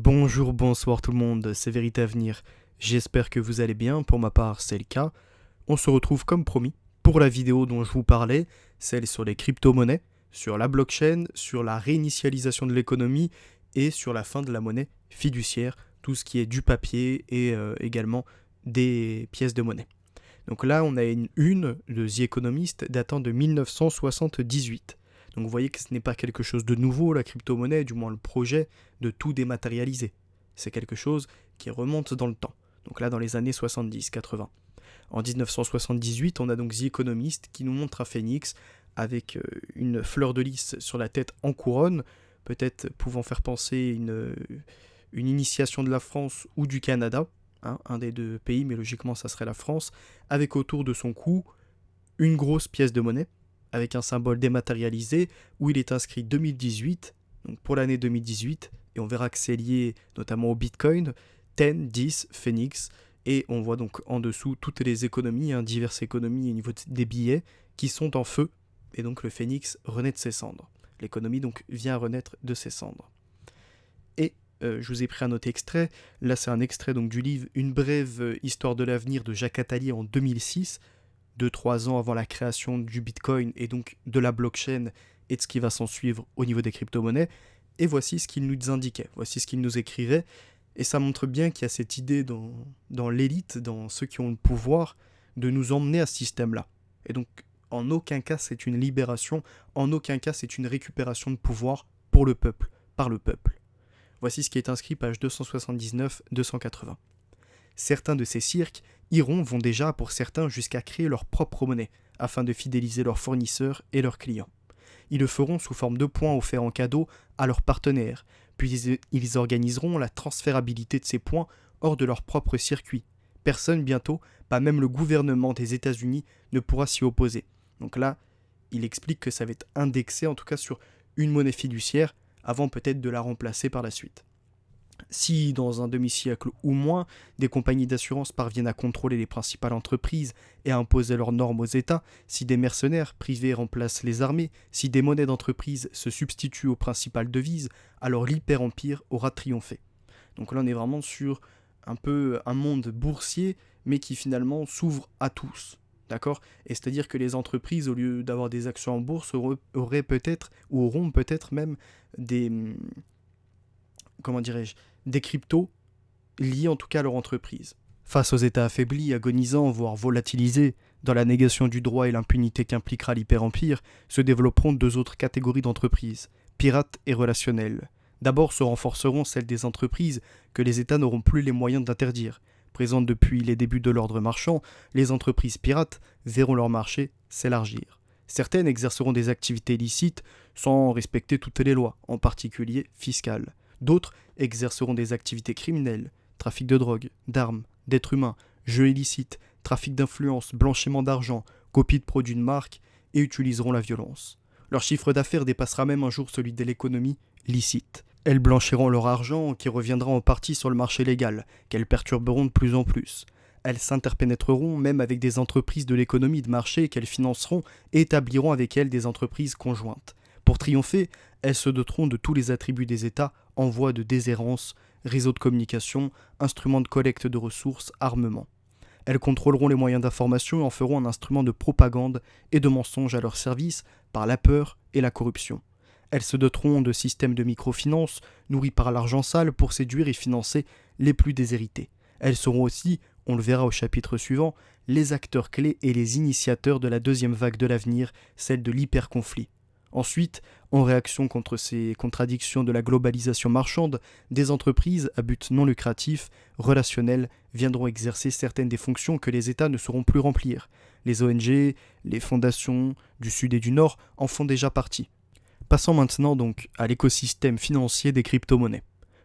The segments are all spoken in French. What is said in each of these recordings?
Bonjour, bonsoir tout le monde, c'est Vérité Avenir. J'espère que vous allez bien, pour ma part c'est le cas. On se retrouve comme promis pour la vidéo dont je vous parlais, celle sur les crypto-monnaies, sur la blockchain, sur la réinitialisation de l'économie et sur la fin de la monnaie fiduciaire, tout ce qui est du papier et également des pièces de monnaie. Donc là on a une de The Economist datant de 1978. Donc vous voyez que ce n'est pas quelque chose de nouveau, la crypto-monnaie, du moins le projet de tout dématérialiser. C'est quelque chose qui remonte dans le temps. Donc là, dans les années 70-80. En 1978, on a donc The Economist qui nous montre un phénix avec une fleur de lys sur la tête en couronne, peut-être pouvant faire penser une initiation de la France ou du Canada, un des deux pays, mais logiquement ça serait la France, avec autour de son cou une grosse pièce de monnaie, avec un symbole dématérialisé où il est inscrit 2018, donc pour l'année 2018, et on verra que c'est lié notamment au Bitcoin, 10, 10, Phoenix, et on voit donc en dessous toutes les économies, diverses économies au niveau des billets qui sont en feu, et donc le Phoenix renaît de ses cendres. L'économie donc vient renaître de ses cendres. Et je vous ai pris un autre extrait, là c'est un extrait donc du livre Une brève histoire de l'avenir de Jacques Attali en 2006, 2-3 ans avant la création du Bitcoin et donc de la blockchain et de ce qui va s'en suivre au niveau des crypto-monnaies. Et voici ce qu'il nous indiquait, voici ce qu'il nous écrivait. Et ça montre bien qu'il y a cette idée dans l'élite, dans ceux qui ont le pouvoir, de nous emmener à ce système-là. Et donc, en aucun cas, c'est une libération, en aucun cas, c'est une récupération de pouvoir pour le peuple, par le peuple. Voici ce qui est inscrit, page 279-280. Certains de ces cirques vont déjà pour certains jusqu'à créer leur propre monnaie, afin de fidéliser leurs fournisseurs et leurs clients. Ils le feront sous forme de points offerts en cadeau à leurs partenaires, puis ils organiseront la transférabilité de ces points hors de leur propre circuit. Personne bientôt, pas même le gouvernement des États-Unis, ne pourra s'y opposer. Donc là, il explique que ça va être indexé en tout cas sur une monnaie fiduciaire, avant peut-être de la remplacer par la suite. Si, dans un demi-siècle ou moins, des compagnies d'assurance parviennent à contrôler les principales entreprises et à imposer leurs normes aux États, si des mercenaires privés remplacent les armées, si des monnaies d'entreprise se substituent aux principales devises, alors l'hyper-empire aura triomphé. Donc là, on est vraiment sur un peu un monde boursier, mais qui finalement s'ouvre à tous. D'accord ? Et c'est-à-dire que les entreprises, au lieu d'avoir des actions en bourse, auraient peut-être, ou auront peut-être même des... des cryptos liés en tout cas à leur entreprise. Face aux États affaiblis, agonisants, voire volatilisés, dans la négation du droit et l'impunité qu'impliquera l'hyper-empire, se développeront deux autres catégories d'entreprises, pirates et relationnelles. D'abord se renforceront celles des entreprises que les États n'auront plus les moyens d'interdire. Présentes depuis les débuts de l'ordre marchand, les entreprises pirates verront leur marché s'élargir. Certaines exerceront des activités illicites sans respecter toutes les lois, en particulier fiscales. D'autres exerceront des activités criminelles, trafic de drogue, d'armes, d'êtres humains, jeux illicites, trafic d'influence, blanchiment d'argent, copie de produits de marque et utiliseront la violence. Leur chiffre d'affaires dépassera même un jour celui de l'économie licite. Elles blanchiront leur argent qui reviendra en partie sur le marché légal, qu'elles perturberont de plus en plus. Elles s'interpénétreront même avec des entreprises de l'économie de marché qu'elles financeront et établiront avec elles des entreprises conjointes. Pour triompher, elles se doteront de tous les attributs des États en voie de déshérence, réseaux de communication, instruments de collecte de ressources, armement. Elles contrôleront les moyens d'information et en feront un instrument de propagande et de mensonge à leur service par la peur et la corruption. Elles se doteront de systèmes de microfinance nourris par l'argent sale pour séduire et financer les plus déshérités. Elles seront aussi, on le verra au chapitre suivant, les acteurs clés et les initiateurs de la deuxième vague de l'avenir, celle de l'hyperconflit. Ensuite, en réaction contre ces contradictions de la globalisation marchande, des entreprises à but non lucratif, relationnelles, viendront exercer certaines des fonctions que les États ne sauront plus remplir. Les ONG, les fondations du Sud et du Nord en font déjà partie. Passons maintenant donc à l'écosystème financier des crypto-monnaies.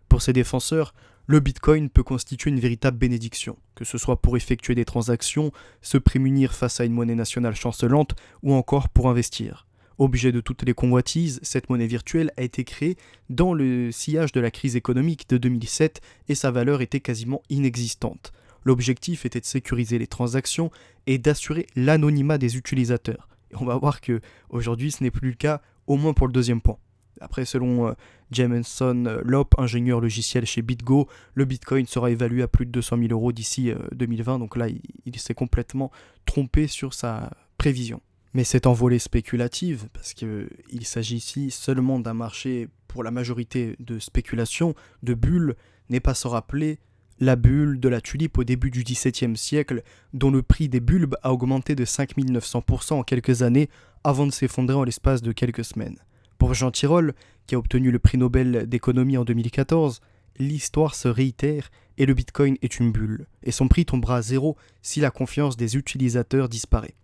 Pour ses défenseurs, le Bitcoin peut constituer une véritable bénédiction, que ce soit pour effectuer des transactions, se prémunir face à une monnaie nationale chancelante ou encore pour investir. Objet de toutes les convoitises, cette monnaie virtuelle a été créée dans le sillage de la crise économique de 2007 et sa valeur était quasiment inexistante. L'objectif était de sécuriser les transactions et d'assurer l'anonymat des utilisateurs. Et on va voir que aujourd'hui ce n'est plus le cas, au moins pour le deuxième point. Après, selon Jameson Lopp, ingénieur logiciel chez BitGo, le Bitcoin sera évalué à plus de 200 000 euros d'ici 2020. Donc là, il s'est complètement trompé sur sa prévision. Mais cette envolée spéculative, parce qu'il s'agit ici seulement d'un marché pour la majorité de spéculation, de bulles, n'est pas sans rappeler la bulle de la tulipe au début du XVIIe siècle, dont le prix des bulbes a augmenté de 5900% en quelques années avant de s'effondrer en l'espace de quelques semaines. Pour Jean Tirole, qui a obtenu le prix Nobel d'économie en 2014, l'histoire se réitère et le Bitcoin est une bulle, et son prix tombera à zéro si la confiance des utilisateurs disparaît.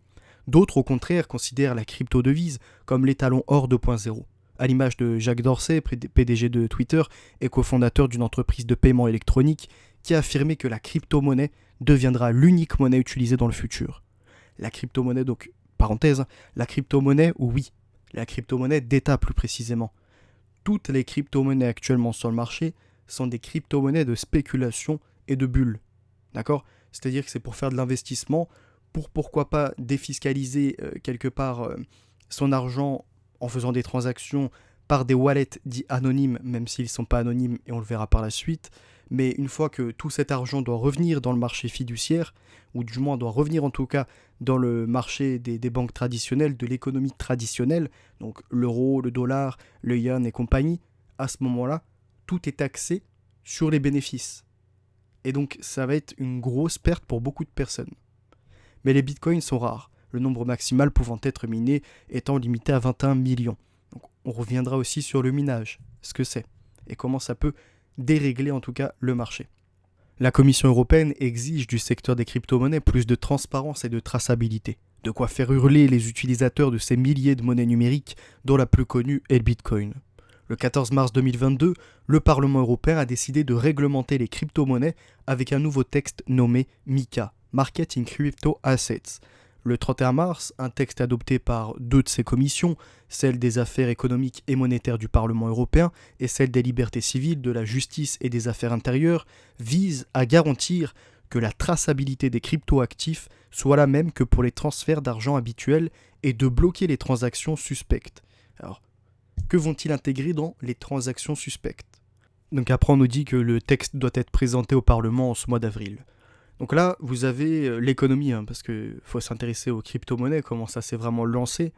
D'autres, au contraire, considèrent la crypto-devise comme l'étalon or 2.0, à l'image de Jack Dorsey, PDG de Twitter et cofondateur d'une entreprise de paiement électronique, qui a affirmé que la crypto-monnaie deviendra l'unique monnaie utilisée dans le futur. La crypto-monnaie, donc, parenthèse, la crypto-monnaie, oui, la crypto-monnaie d'État plus précisément. Toutes les crypto-monnaies actuellement sur le marché sont des crypto-monnaies de spéculation et de bulles. D'accord ? C'est-à-dire que c'est pour faire de l'investissement, pour pourquoi pas défiscaliser quelque part son argent en faisant des transactions par des wallets dits anonymes, même s'ils ne sont pas anonymes et on le verra par la suite. Mais une fois que tout cet argent doit revenir dans le marché fiduciaire, ou du moins doit revenir en tout cas dans le marché des banques traditionnelles, de l'économie traditionnelle, donc l'euro, le dollar, le yen et compagnie, à ce moment-là, tout est taxé sur les bénéfices. Et donc ça va être une grosse perte pour beaucoup de personnes. Mais les bitcoins sont rares, le nombre maximal pouvant être miné étant limité à 21 millions. Donc on reviendra aussi sur le minage, ce que c'est, et comment ça peut dérégler en tout cas le marché. La Commission européenne exige du secteur des crypto-monnaies plus de transparence et de traçabilité, de quoi faire hurler les utilisateurs de ces milliers de monnaies numériques dont la plus connue est le Bitcoin. Le 14 mars 2022, le Parlement européen a décidé de réglementer les crypto-monnaies avec un nouveau texte nommé MiCA, Market in Crypto Assets. Le 31 mars, un texte adopté par deux de ses commissions, celle des affaires économiques et monétaires du Parlement européen et celle des libertés civiles, de la justice et des affaires intérieures, vise à garantir que la traçabilité des crypto-actifs soit la même que pour les transferts d'argent habituels et de bloquer les transactions suspectes. Alors, que vont-ils intégrer dans les transactions suspectes ? Donc après, on nous dit que le texte doit être présenté au Parlement en ce mois d'avril. Donc là, vous avez l'économie, parce qu'il faut s'intéresser aux crypto-monnaies, comment ça s'est vraiment lancé.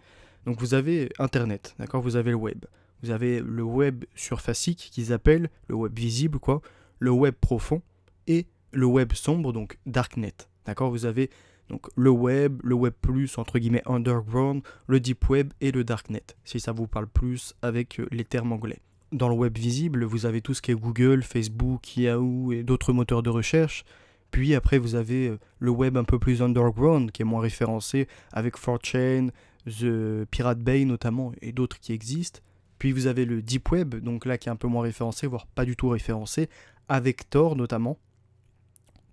Donc vous avez Internet, d'accord ? Vous avez le web. Vous avez le web surfacique qu'ils appellent, le web visible, quoi, le web profond et le web sombre, donc darknet. D'accord ? Vous avez donc le web plus, entre guillemets, underground, le deep web et le darknet, si ça vous parle plus avec les termes anglais. Dans le web visible, vous avez tout ce qui est Google, Facebook, Yahoo et d'autres moteurs de recherche. Puis après, vous avez le web un peu plus underground, qui est moins référencé, avec 4chan, The Pirate Bay notamment, et d'autres qui existent. Puis vous avez le deep web, donc là qui est un peu moins référencé, voire pas du tout référencé, avec Tor notamment,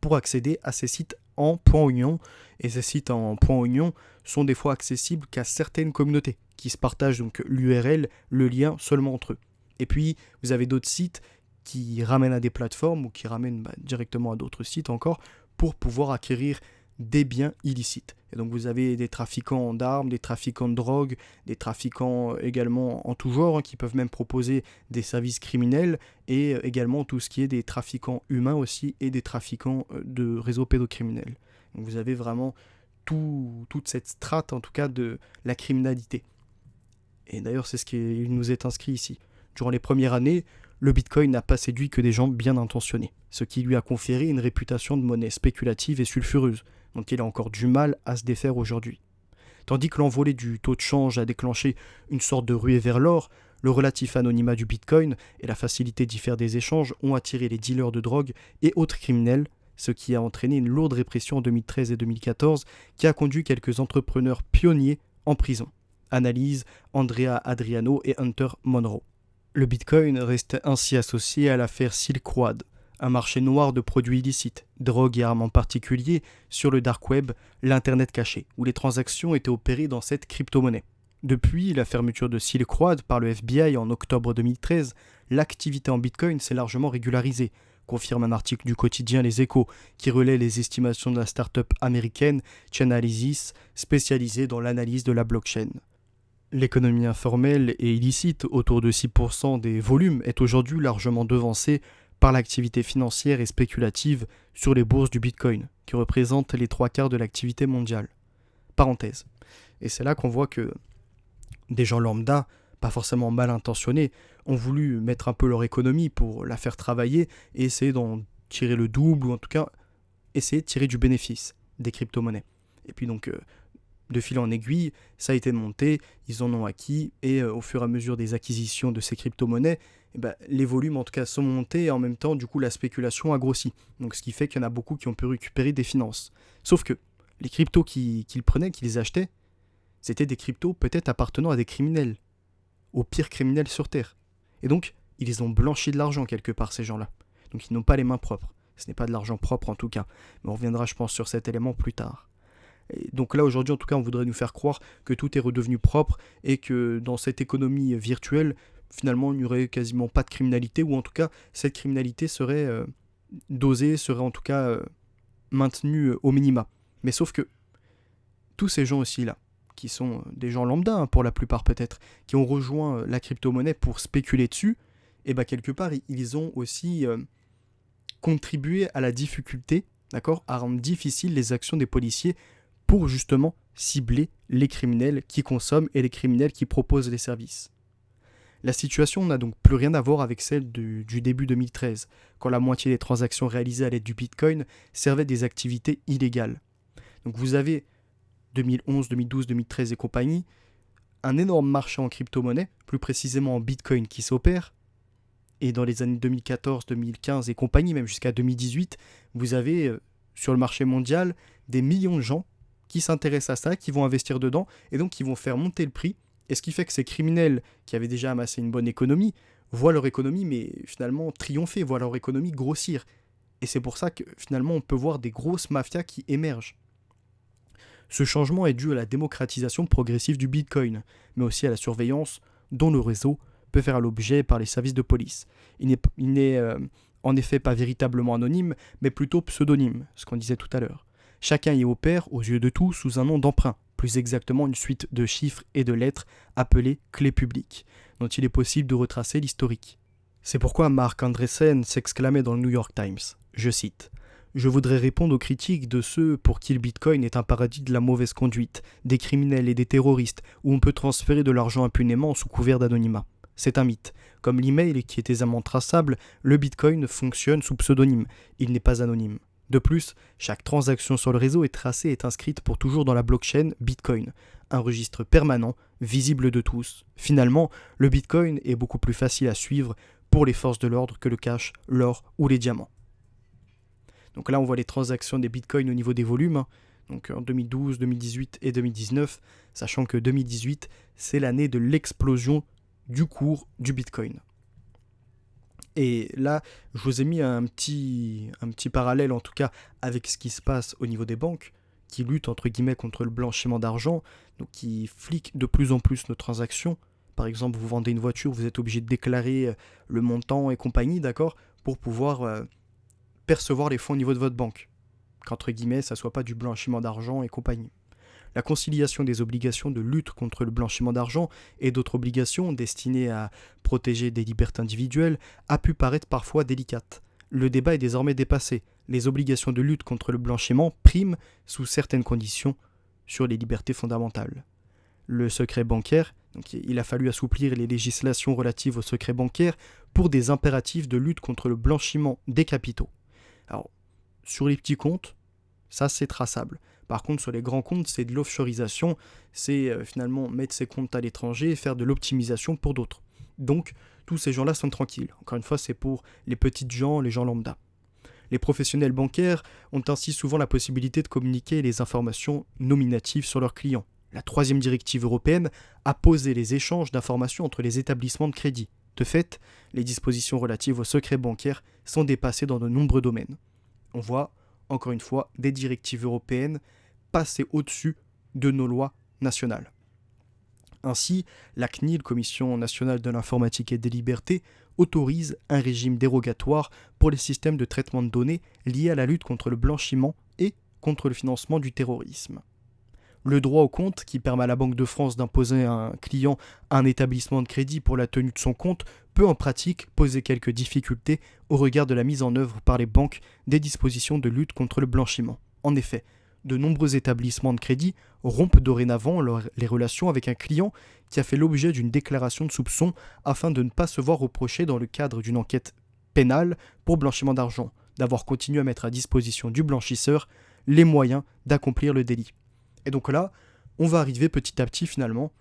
pour accéder à ces sites en .union. Et ces sites en .union sont des fois accessibles qu'à certaines communautés, qui se partagent donc l'URL, le lien seulement entre eux. Et puis, vous avez d'autres sites qui ramènent à des plateformes ou qui ramènent directement à d'autres sites encore pour pouvoir acquérir des biens illicites. Et donc vous avez des trafiquants d'armes, des trafiquants de drogue, des trafiquants également en tout genre, qui peuvent même proposer des services criminels, et également tout ce qui est des trafiquants humains aussi et des trafiquants de réseaux pédocriminels. Donc vous avez vraiment toute cette strate en tout cas de la criminalité. Et d'ailleurs c'est ce qui nous est inscrit ici. Durant les premières années, le Bitcoin n'a pas séduit que des gens bien intentionnés, ce qui lui a conféré une réputation de monnaie spéculative et sulfureuse, dont il a encore du mal à se défaire aujourd'hui. Tandis que l'envolée du taux de change a déclenché une sorte de ruée vers l'or, le relatif anonymat du Bitcoin et la facilité d'y faire des échanges ont attiré les dealers de drogue et autres criminels, ce qui a entraîné une lourde répression en 2013 et 2014 qui a conduit quelques entrepreneurs pionniers en prison. Analyse Andrea Adriano et Hunter Monroe. Le Bitcoin reste ainsi associé à l'affaire Silk Road, un marché noir de produits illicites, drogue et armes en particulier, sur le dark web, l'internet caché, où les transactions étaient opérées dans cette crypto-monnaie. Depuis la fermeture de Silk Road par le FBI en octobre 2013, l'activité en Bitcoin s'est largement régularisée, confirme un article du quotidien Les Échos qui relaie les estimations de la start-up américaine Chainalysis, spécialisée dans l'analyse de la blockchain. L'économie informelle et illicite, autour de 6% des volumes, est aujourd'hui largement devancée par l'activité financière et spéculative sur les bourses du Bitcoin, qui représentent les trois quarts de l'activité mondiale. Parenthèse. Et c'est là qu'on voit que des gens lambda, pas forcément mal intentionnés, ont voulu mettre un peu leur économie pour la faire travailler et essayer d'en tirer le double, ou en tout cas essayer de tirer du bénéfice des crypto-monnaies. Et puis donc, de fil en aiguille, ça a été monté, ils en ont acquis, et au fur et à mesure des acquisitions de ces crypto-monnaies, les volumes en tout cas sont montés, et en même temps, du coup, la spéculation a grossi. Donc ce qui fait qu'il y en a beaucoup qui ont pu récupérer des finances. Sauf que les cryptos qu'ils prenaient, qu'ils achetaient, c'était des cryptos peut-être appartenant à des criminels, aux pires criminels sur Terre. Et donc, ils ont blanchi de l'argent quelque part, ces gens-là. Donc ils n'ont pas les mains propres. Ce n'est pas de l'argent propre en tout cas. Mais on reviendra, je pense, sur cet élément plus tard. Et donc là, aujourd'hui, en tout cas, on voudrait nous faire croire que tout est redevenu propre et que dans cette économie virtuelle, finalement, il n'y aurait quasiment pas de criminalité, ou en tout cas, cette criminalité serait dosée, serait en tout cas maintenue au minima. Mais sauf que tous ces gens aussi là, qui sont des gens lambda pour la plupart peut-être, qui ont rejoint la crypto-monnaie pour spéculer dessus, et quelque part, ils ont aussi contribué à la difficulté, d'accord, à rendre difficiles les actions des policiers pour justement cibler les criminels qui consomment et les criminels qui proposent les services. La situation n'a donc plus rien à voir avec celle du début 2013, quand la moitié des transactions réalisées à l'aide du Bitcoin servaient des activités illégales. Donc vous avez 2011, 2012, 2013 et compagnie, un énorme marché en crypto-monnaie, plus précisément en Bitcoin qui s'opère, et dans les années 2014, 2015 et compagnie, même jusqu'à 2018, vous avez sur le marché mondial des millions de gens qui s'intéressent à ça, qui vont investir dedans, et donc qui vont faire monter le prix, et ce qui fait que ces criminels qui avaient déjà amassé une bonne économie, voient leur économie, mais finalement triompher, voient leur économie grossir. Et c'est pour ça que finalement on peut voir des grosses mafias qui émergent. Ce changement est dû à la démocratisation progressive du Bitcoin, mais aussi à la surveillance dont le réseau peut faire l'objet par les services de police. Il n'est en effet pas véritablement anonyme, mais plutôt pseudonyme, ce qu'on disait tout à l'heure. Chacun y opère, aux yeux de tous, sous un nom d'emprunt, plus exactement une suite de chiffres et de lettres appelées clés publiques, dont il est possible de retracer l'historique. C'est pourquoi Mark Andreessen s'exclamait dans le New York Times, je cite, « Je voudrais répondre aux critiques de ceux pour qui le Bitcoin est un paradis de la mauvaise conduite, des criminels et des terroristes, où on peut transférer de l'argent impunément sous couvert d'anonymat. C'est un mythe. Comme l'email qui est aisément traçable, le Bitcoin fonctionne sous pseudonyme, il n'est pas anonyme. De plus, chaque transaction sur le réseau est tracée et est inscrite pour toujours dans la blockchain Bitcoin, un registre permanent, visible de tous. Finalement, le Bitcoin est beaucoup plus facile à suivre pour les forces de l'ordre que le cash, l'or ou les diamants. » Donc là, on voit les transactions des Bitcoins au niveau des volumes, donc en 2012, 2018 et 2019, sachant que 2018, c'est l'année de l'explosion du cours du Bitcoin. Et là, je vous ai mis un petit parallèle, en tout cas, avec ce qui se passe au niveau des banques, qui luttent, entre guillemets, contre le blanchiment d'argent, donc qui fliquent de plus en plus nos transactions. Par exemple, vous vendez une voiture, vous êtes obligé de déclarer le montant et compagnie, d'accord, pour pouvoir percevoir les fonds au niveau de votre banque. Qu'entre guillemets, ça ne soit pas du blanchiment d'argent et compagnie. La conciliation des obligations de lutte contre le blanchiment d'argent et d'autres obligations destinées à protéger des libertés individuelles a pu paraître parfois délicate. Le débat est désormais dépassé. Les obligations de lutte contre le blanchiment priment, sous certaines conditions, sur les libertés fondamentales. Le secret bancaire, donc il a fallu assouplir les législations relatives au secret bancaire pour des impératifs de lutte contre le blanchiment des capitaux. Alors, sur les petits comptes, ça c'est traçable. Par contre, sur les grands comptes, c'est de l'offshoreisation, c'est finalement mettre ses comptes à l'étranger et faire de l'optimisation pour d'autres. Donc, tous ces gens-là sont tranquilles. Encore une fois, c'est pour les petites gens, les gens lambda. Les professionnels bancaires ont ainsi souvent la possibilité de communiquer les informations nominatives sur leurs clients. La 3e directive européenne a posé les échanges d'informations entre les établissements de crédit. De fait, les dispositions relatives au secret bancaire sont dépassées dans de nombreux domaines. On voit, encore une fois, des directives européennes passer au-dessus de nos lois nationales. Ainsi, la CNIL, Commission nationale de l'informatique et des libertés, autorise un régime dérogatoire pour les systèmes de traitement de données liés à la lutte contre le blanchiment et contre le financement du terrorisme. Le droit au compte, qui permet à la Banque de France d'imposer à un client un établissement de crédit pour la tenue de son compte, peut en pratique poser quelques difficultés au regard de la mise en œuvre par les banques des dispositions de lutte contre le blanchiment. En effet, de nombreux établissements de crédit rompent dorénavant les relations avec un client qui a fait l'objet d'une déclaration de soupçon afin de ne pas se voir reprocher dans le cadre d'une enquête pénale pour blanchiment d'argent, d'avoir continué à mettre à disposition du blanchisseur les moyens d'accomplir le délit. Et donc là, on va arriver petit à petit finalement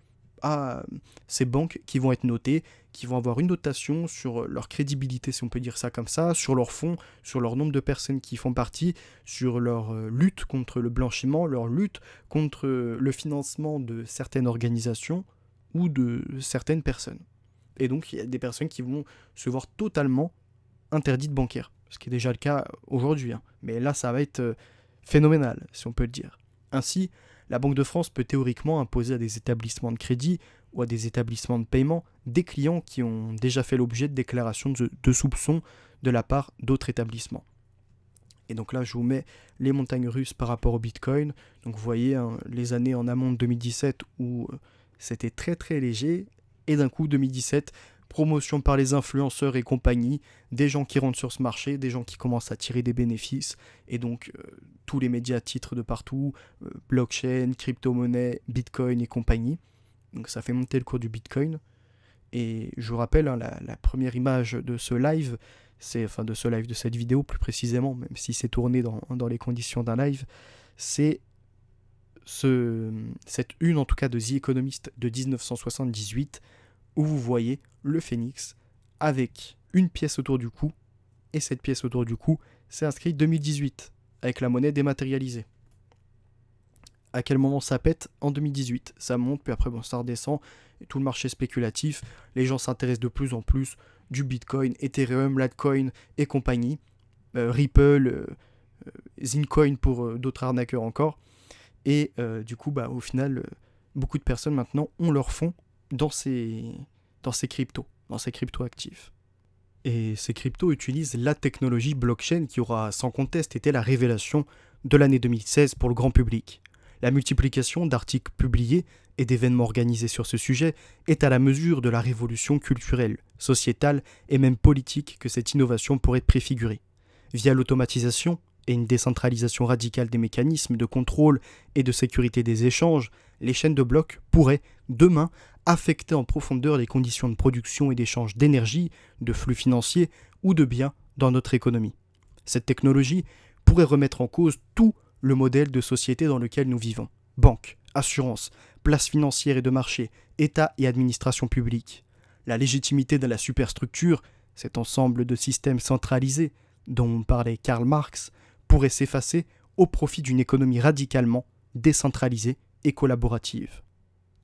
à ces banques qui vont être notées, qui vont avoir une notation sur leur crédibilité, si on peut dire ça comme ça, sur leurs fonds, sur leur nombre de personnes qui font partie, sur leur lutte contre le blanchiment, leur lutte contre le financement de certaines organisations ou de certaines personnes. Et donc il y a des personnes qui vont se voir totalement interdites bancaires, ce qui est déjà le cas aujourd'hui, hein. Mais là ça va être phénoménal, si on peut le dire. Ainsi, la Banque de France peut théoriquement imposer à des établissements de crédit ou à des établissements de paiement des clients qui ont déjà fait l'objet de déclarations de soupçons de la part d'autres établissements. Et donc là, je vous mets les montagnes russes par rapport au Bitcoin. Donc vous voyez, hein, les années en amont de 2017 où c'était très très léger, et d'un coup 2017, promotion par les influenceurs et compagnie, des gens qui rentrent sur ce marché, des gens qui commencent à tirer des bénéfices, et donc tous les médias titrent de partout, blockchain, crypto-monnaie, Bitcoin et compagnie. Donc ça fait monter le cours du Bitcoin. Et je vous rappelle, hein, la première image de ce live, de cette vidéo plus précisément, même si c'est tourné dans les conditions d'un live, c'est cette une en tout cas de The Economist de 1978, où vous voyez le phénix avec une pièce autour du cou, et cette pièce autour du cou, c'est inscrit 2018, avec la monnaie dématérialisée. À quel moment ça pète? En 2018. Ça monte, puis après ça redescend, et tout le marché spéculatif, les gens s'intéressent de plus en plus du Bitcoin, Ethereum, Litecoin et compagnie, Ripple, Zincoin pour d'autres arnaqueurs encore, et du coup, au final, beaucoup de personnes maintenant ont leur fonds dans ces cryptos, dans ces cryptos actifs. Et ces cryptos utilisent la technologie blockchain qui aura sans conteste été la révélation de l'année 2016 pour le grand public. La multiplication d'articles publiés et d'événements organisés sur ce sujet est à la mesure de la révolution culturelle, sociétale et même politique que cette innovation pourrait préfigurer. Via l'automatisation et une décentralisation radicale des mécanismes de contrôle et de sécurité des échanges, les chaînes de blocs pourraient, demain, affecter en profondeur les conditions de production et d'échange d'énergie, de flux financiers ou de biens dans notre économie. Cette technologie pourrait remettre en cause tout le modèle de société dans lequel nous vivons. Banques, assurances, places financières et de marché, État et administration publique. La légitimité de la superstructure, cet ensemble de systèmes centralisés dont parlait Karl Marx, pourrait s'effacer au profit d'une économie radicalement décentralisée et collaborative.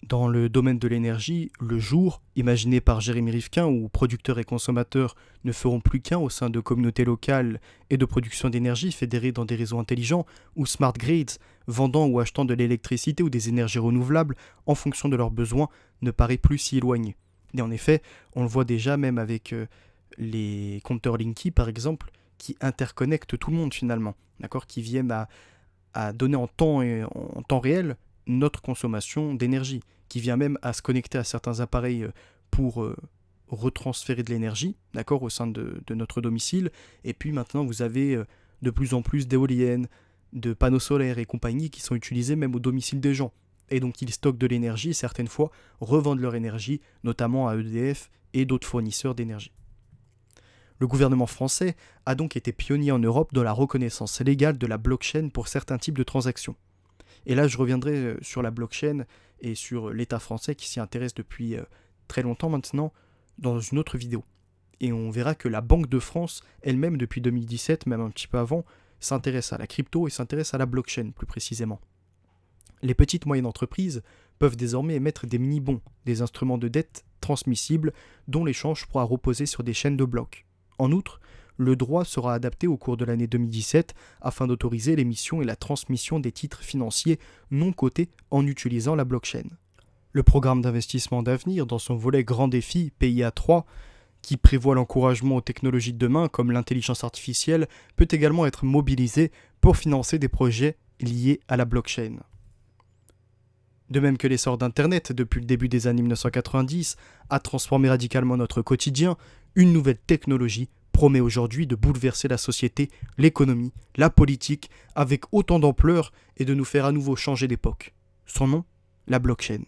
Dans le domaine de l'énergie, le jour, imaginé par Jérémy Rifkin, où producteurs et consommateurs ne feront plus qu'un au sein de communautés locales et de production d'énergie fédérées dans des réseaux intelligents, ou smart grids, vendant ou achetant de l'électricité ou des énergies renouvelables en fonction de leurs besoins, ne paraît plus si éloigné. Et en effet, on le voit déjà même avec les compteurs Linky par exemple, qui interconnectent tout le monde finalement, d'accord, qui viennent à donner en temps réel notre consommation d'énergie, qui vient même à se connecter à certains appareils pour retransférer de l'énergie, d'accord, au sein de notre domicile. Et puis maintenant, vous avez de plus en plus d'éoliennes, de panneaux solaires et compagnie qui sont utilisés même au domicile des gens. Et donc ils stockent de l'énergie et certaines fois revendent leur énergie, notamment à EDF et d'autres fournisseurs d'énergie. Le gouvernement français a donc été pionnier en Europe dans la reconnaissance légale de la blockchain pour certains types de transactions. Et là, je reviendrai sur la blockchain et sur l'État français qui s'y intéresse depuis très longtemps maintenant dans une autre vidéo. Et on verra que la Banque de France, elle-même depuis 2017, même un petit peu avant, s'intéresse à la crypto et s'intéresse à la blockchain plus précisément. Les petites et moyennes entreprises peuvent désormais émettre des mini-bons, des instruments de dette transmissibles dont l'échange pourra reposer sur des chaînes de blocs. En outre, le droit sera adapté au cours de l'année 2017 afin d'autoriser l'émission et la transmission des titres financiers non cotés en utilisant la blockchain. Le programme d'investissement d'avenir, dans son volet Grand Défi PIA 3, qui prévoit l'encouragement aux technologies de demain comme l'intelligence artificielle, peut également être mobilisé pour financer des projets liés à la blockchain. De même que l'essor d'Internet depuis le début des années 1990 a transformé radicalement notre quotidien, une nouvelle technologie promet aujourd'hui de bouleverser la société, l'économie, la politique, avec autant d'ampleur et de nous faire à nouveau changer d'époque. Son nom, la blockchain.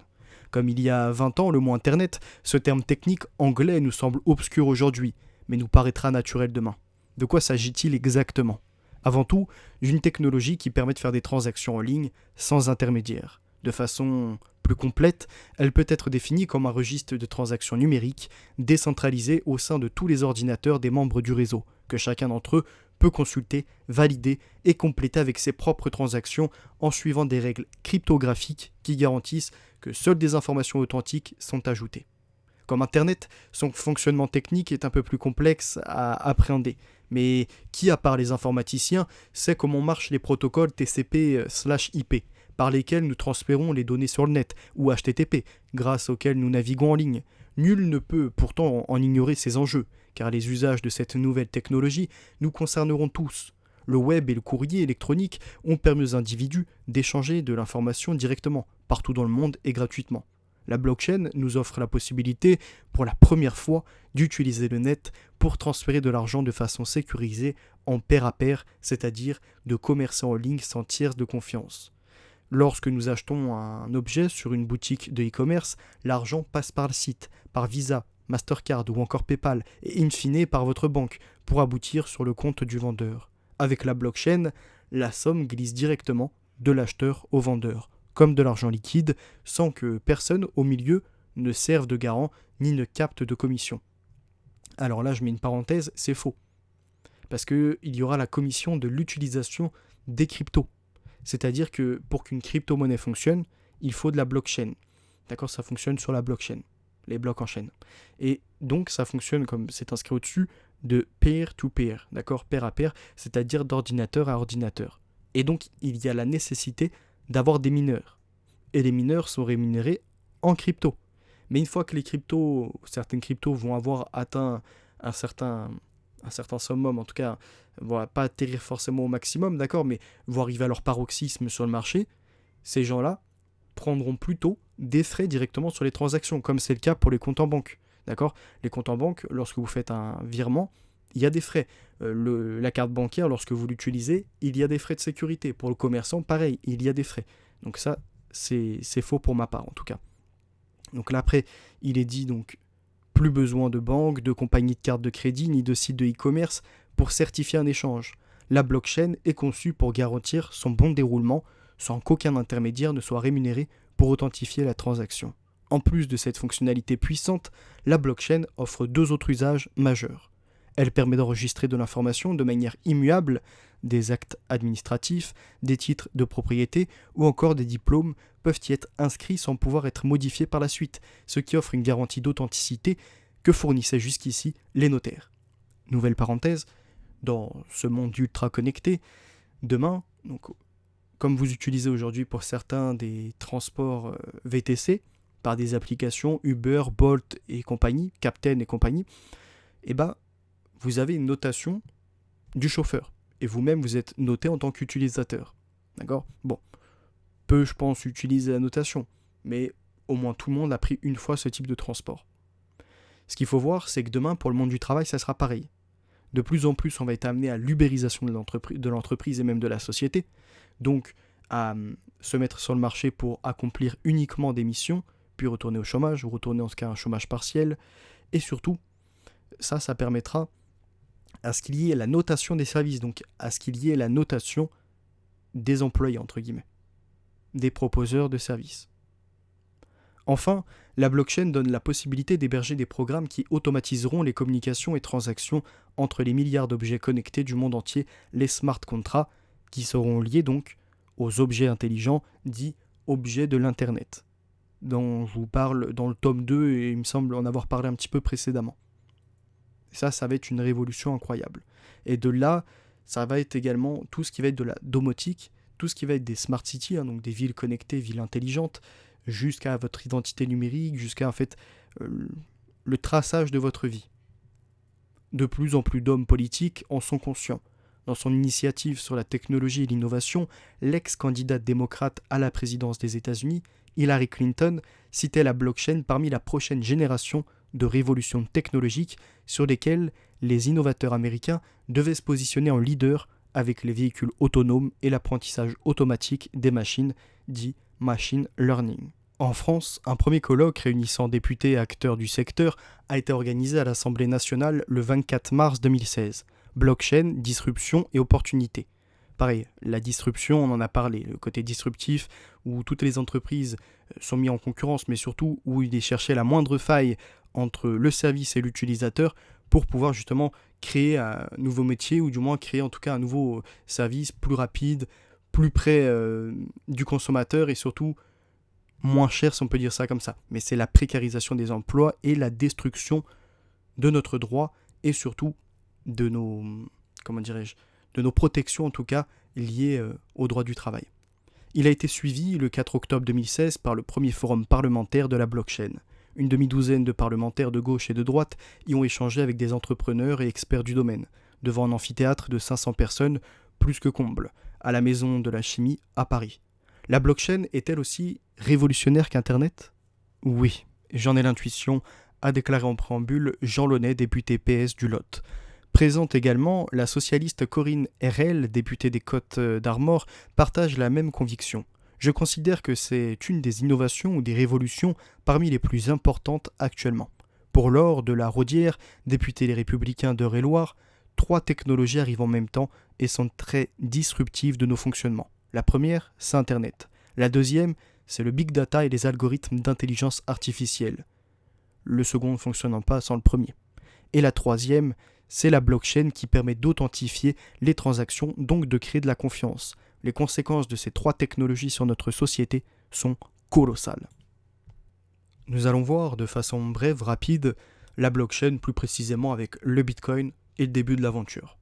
Comme il y a 20 ans, le mot Internet, ce terme technique anglais nous semble obscur aujourd'hui, mais nous paraîtra naturel demain. De quoi s'agit-il exactement ? Avant tout, d'une technologie qui permet de faire des transactions en ligne sans intermédiaire. De façon plus complète, elle peut être définie comme un registre de transactions numériques décentralisé au sein de tous les ordinateurs des membres du réseau, que chacun d'entre eux peut consulter, valider et compléter avec ses propres transactions en suivant des règles cryptographiques qui garantissent que seules des informations authentiques sont ajoutées. Comme Internet, son fonctionnement technique est un peu plus complexe à appréhender, mais qui, à part les informaticiens, sait comment marchent les protocoles TCP/IP, par lesquels nous transférons les données sur le net, ou HTTP, grâce auxquels nous naviguons en ligne. Nul ne peut pourtant en ignorer ces enjeux, car les usages de cette nouvelle technologie nous concerneront tous. Le web et le courrier électronique ont permis aux individus d'échanger de l'information directement, partout dans le monde et gratuitement. La blockchain nous offre la possibilité, pour la première fois, d'utiliser le net pour transférer de l'argent de façon sécurisée en pair à pair, c'est-à-dire de commercer en ligne sans tiers de confiance. Lorsque nous achetons un objet sur une boutique de e-commerce, l'argent passe par le site, par Visa, Mastercard ou encore PayPal, et in fine par votre banque, pour aboutir sur le compte du vendeur. Avec la blockchain, la somme glisse directement de l'acheteur au vendeur, comme de l'argent liquide, sans que personne au milieu ne serve de garant ni ne capte de commission. Alors là, je mets une parenthèse, c'est faux. Parce qu'il y aura la commission de l'utilisation des cryptos. C'est-à-dire que pour qu'une crypto-monnaie fonctionne, il faut de la blockchain. D'accord, ça fonctionne sur la blockchain, les blocs en chaîne. Et donc ça fonctionne comme c'est inscrit au-dessus de peer-to-peer, d'accord, pair à pair, c'est-à-dire d'ordinateur à ordinateur. Et donc il y a la nécessité d'avoir des mineurs. Et les mineurs sont rémunérés en crypto. Mais une fois que certaines cryptos vont avoir atteint un certain summum, en tout cas, vont pas atterrir forcément au maximum, d'accord, mais vont arriver à leur paroxysme sur le marché, ces gens-là prendront plutôt des frais directement sur les transactions, comme c'est le cas pour les comptes en banque, d'accord. Les comptes en banque, lorsque vous faites un virement, il y a des frais. La carte bancaire, lorsque vous l'utilisez, il y a des frais de sécurité. Pour le commerçant, pareil, il y a des frais. Donc ça, c'est faux pour ma part, en tout cas. Donc là, après, il est dit donc plus besoin de banques, de compagnies de cartes de crédit, ni de sites de e-commerce pour certifier un échange. La blockchain est conçue pour garantir son bon déroulement sans qu'aucun intermédiaire ne soit rémunéré pour authentifier la transaction. En plus de cette fonctionnalité puissante, la blockchain offre deux autres usages majeurs. Elle permet d'enregistrer de l'information de manière immuable, des actes administratifs, des titres de propriété ou encore des diplômes peuvent y être inscrits sans pouvoir être modifiés par la suite, ce qui offre une garantie d'authenticité que fournissaient jusqu'ici les notaires. Nouvelle parenthèse, dans ce monde ultra connecté, demain, donc, comme vous utilisez aujourd'hui pour certains des transports VTC, par des applications Uber, Bolt et compagnie, Captain et compagnie, vous avez une notation du chauffeur. Et vous-même, vous êtes noté en tant qu'utilisateur. D'accord ? Bon, peu, je pense, utilisent la notation, mais au moins tout le monde a pris une fois ce type de transport. Ce qu'il faut voir, c'est que demain, pour le monde du travail, ça sera pareil. De plus en plus, on va être amené à l'ubérisation de l'entreprise et même de la société, donc à se mettre sur le marché pour accomplir uniquement des missions, puis retourner au chômage, ou retourner en ce cas à un chômage partiel, et surtout, ça permettra à ce qu'il y ait la notation des services, donc à ce qu'il y ait la notation des employés, entre guillemets, des proposeurs de services. Enfin, la blockchain donne la possibilité d'héberger des programmes qui automatiseront les communications et transactions entre les milliards d'objets connectés du monde entier, les smart contracts, qui seront liés donc aux objets intelligents dits objets de l'Internet, dont je vous parle dans le tome 2 et il me semble en avoir parlé un petit peu précédemment. Ça va être une révolution incroyable. Et de là, ça va être également tout ce qui va être de la domotique, tout ce qui va être des smart cities, donc des villes connectées, villes intelligentes, jusqu'à votre identité numérique, jusqu'à en fait le traçage de votre vie. De plus en plus d'hommes politiques en sont conscients. Dans son initiative sur la technologie et l'innovation, l'ex-candidat démocrate à la présidence des États-Unis, Hillary Clinton citait la blockchain parmi la prochaine génération de révolutions technologiques sur lesquelles les innovateurs américains devaient se positionner en leader avec les véhicules autonomes et l'apprentissage automatique des machines, dit machine learning. En France, un premier colloque réunissant députés et acteurs du secteur a été organisé à l'Assemblée nationale le 24 mars 2016. Blockchain, disruption et opportunité. Pareil, la disruption, on en a parlé, le côté disruptif où toutes les entreprises sont mises en concurrence, mais surtout où il est cherché la moindre faille entre le service et l'utilisateur pour pouvoir justement créer un nouveau métier ou du moins créer en tout cas un nouveau service plus rapide, plus près du consommateur et surtout moins cher si on peut dire ça comme ça. Mais c'est la précarisation des emplois et la destruction de notre droit et surtout de nos, comment dirais-je, de nos protections en tout cas liées au droit du travail. Il a été suivi le 4 octobre 2016 par le premier forum parlementaire de la blockchain. Une demi-douzaine de parlementaires de gauche et de droite y ont échangé avec des entrepreneurs et experts du domaine, devant un amphithéâtre de 500 personnes, plus que comble, à la Maison de la Chimie à Paris. La blockchain est-elle aussi révolutionnaire qu'Internet ? Oui, j'en ai l'intuition, a déclaré en préambule Jean Launay, député PS du Lot. Présente également, la socialiste Corinne Herrel, députée des Côtes-d'Armor, partage la même conviction. Je considère que c'est une des innovations ou des révolutions parmi les plus importantes actuellement. Pour Laure de la Rodière, députée Les Républicains d'Eure-et-Loir, 3 technologies arrivent en même temps et sont très disruptives de nos fonctionnements. La première, c'est Internet. La deuxième, c'est le big data et les algorithmes d'intelligence artificielle. Le second ne fonctionnant pas sans le premier. Et la troisième, c'est la blockchain qui permet d'authentifier les transactions, donc de créer de la confiance. Les conséquences de ces 3 technologies sur notre société sont colossales. Nous allons voir de façon brève, rapide, la blockchain plus précisément avec le Bitcoin et le début de l'aventure.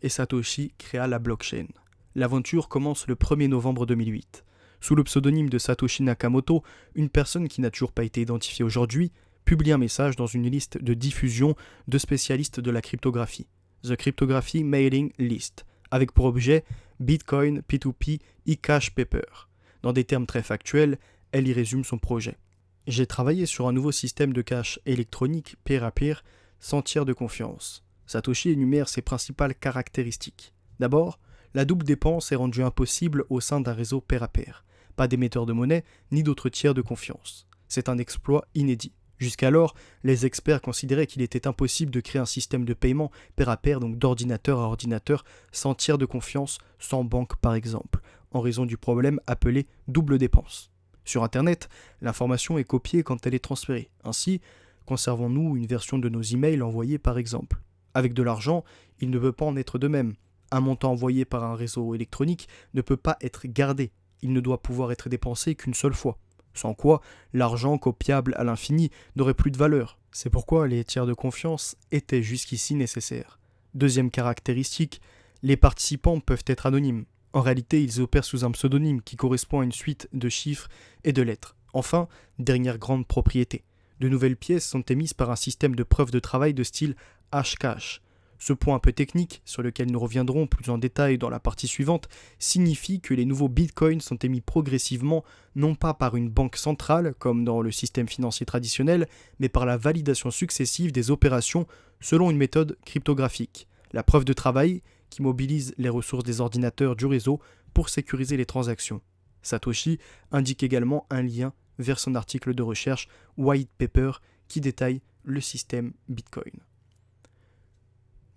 Et Satoshi créa la blockchain. L'aventure commence le 1er novembre 2008. Sous le pseudonyme de Satoshi Nakamoto, une personne qui n'a toujours pas été identifiée aujourd'hui publie un message dans une liste de diffusion de spécialistes de la cryptographie, The Cryptography Mailing List, avec pour objet Bitcoin P2P e-cash paper. Dans des termes très factuels, elle y résume son projet. J'ai travaillé sur un nouveau système de cash électronique peer-à-peer sans tiers de confiance. Satoshi énumère ses principales caractéristiques. D'abord, la double dépense est rendue impossible au sein d'un réseau peer-à-peer. Pas d'émetteur de monnaie, ni d'autres tiers de confiance. C'est un exploit inédit. Jusqu'alors, les experts considéraient qu'il était impossible de créer un système de paiement pair-à-pair, donc d'ordinateur à ordinateur, sans tiers de confiance, sans banque par exemple, en raison du problème appelé double dépense. Sur Internet, l'information est copiée quand elle est transférée. Ainsi, conservons-nous une version de nos emails envoyés par exemple. Avec de l'argent, il ne peut pas en être de même. Un montant envoyé par un réseau électronique ne peut pas être gardé. Il ne doit pouvoir être dépensé qu'une seule fois. Sans quoi, l'argent copiable à l'infini n'aurait plus de valeur. C'est pourquoi les tiers de confiance étaient jusqu'ici nécessaires. Deuxième caractéristique, les participants peuvent être anonymes. En réalité, ils opèrent sous un pseudonyme qui correspond à une suite de chiffres et de lettres. Enfin, dernière grande propriété. De nouvelles pièces sont émises par un système de preuve de travail de style Hashcash. Ce point un peu technique, sur lequel nous reviendrons plus en détail dans la partie suivante, signifie que les nouveaux bitcoins sont émis progressivement, non pas par une banque centrale, comme dans le système financier traditionnel, mais par la validation successive des opérations selon une méthode cryptographique. La preuve de travail, qui mobilise les ressources des ordinateurs du réseau pour sécuriser les transactions. Satoshi indique également un lien vers son article de recherche White Paper qui détaille le système Bitcoin.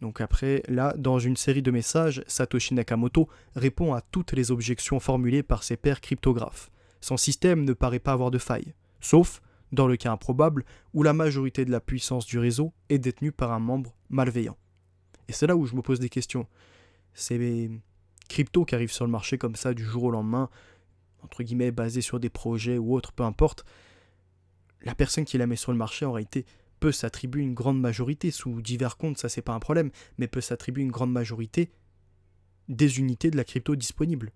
Donc après, là, dans une série de messages, Satoshi Nakamoto répond à toutes les objections formulées par ses pairs cryptographes. Son système ne paraît pas avoir de faille, sauf dans le cas improbable où la majorité de la puissance du réseau est détenue par un membre malveillant. Et c'est là où je me pose des questions. Ces cryptos qui arrivent sur le marché comme ça du jour au lendemain, entre guillemets basés sur des projets ou autres, peu importe, la personne qui la met sur le marché en réalité peut s'attribuer une grande majorité, sous divers comptes, ça c'est pas un problème, mais peut s'attribuer une grande majorité des unités de la crypto disponibles.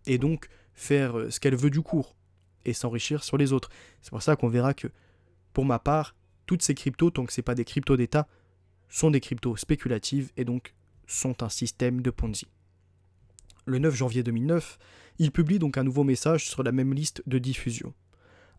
Et donc faire ce qu'elle veut du cours, et s'enrichir sur les autres. C'est pour ça qu'on verra que, pour ma part, toutes ces cryptos, tant que c'est pas des cryptos d'État, sont des cryptos spéculatives et donc sont un système de Ponzi. Le 9 janvier 2009, il publie donc un nouveau message sur la même liste de diffusion.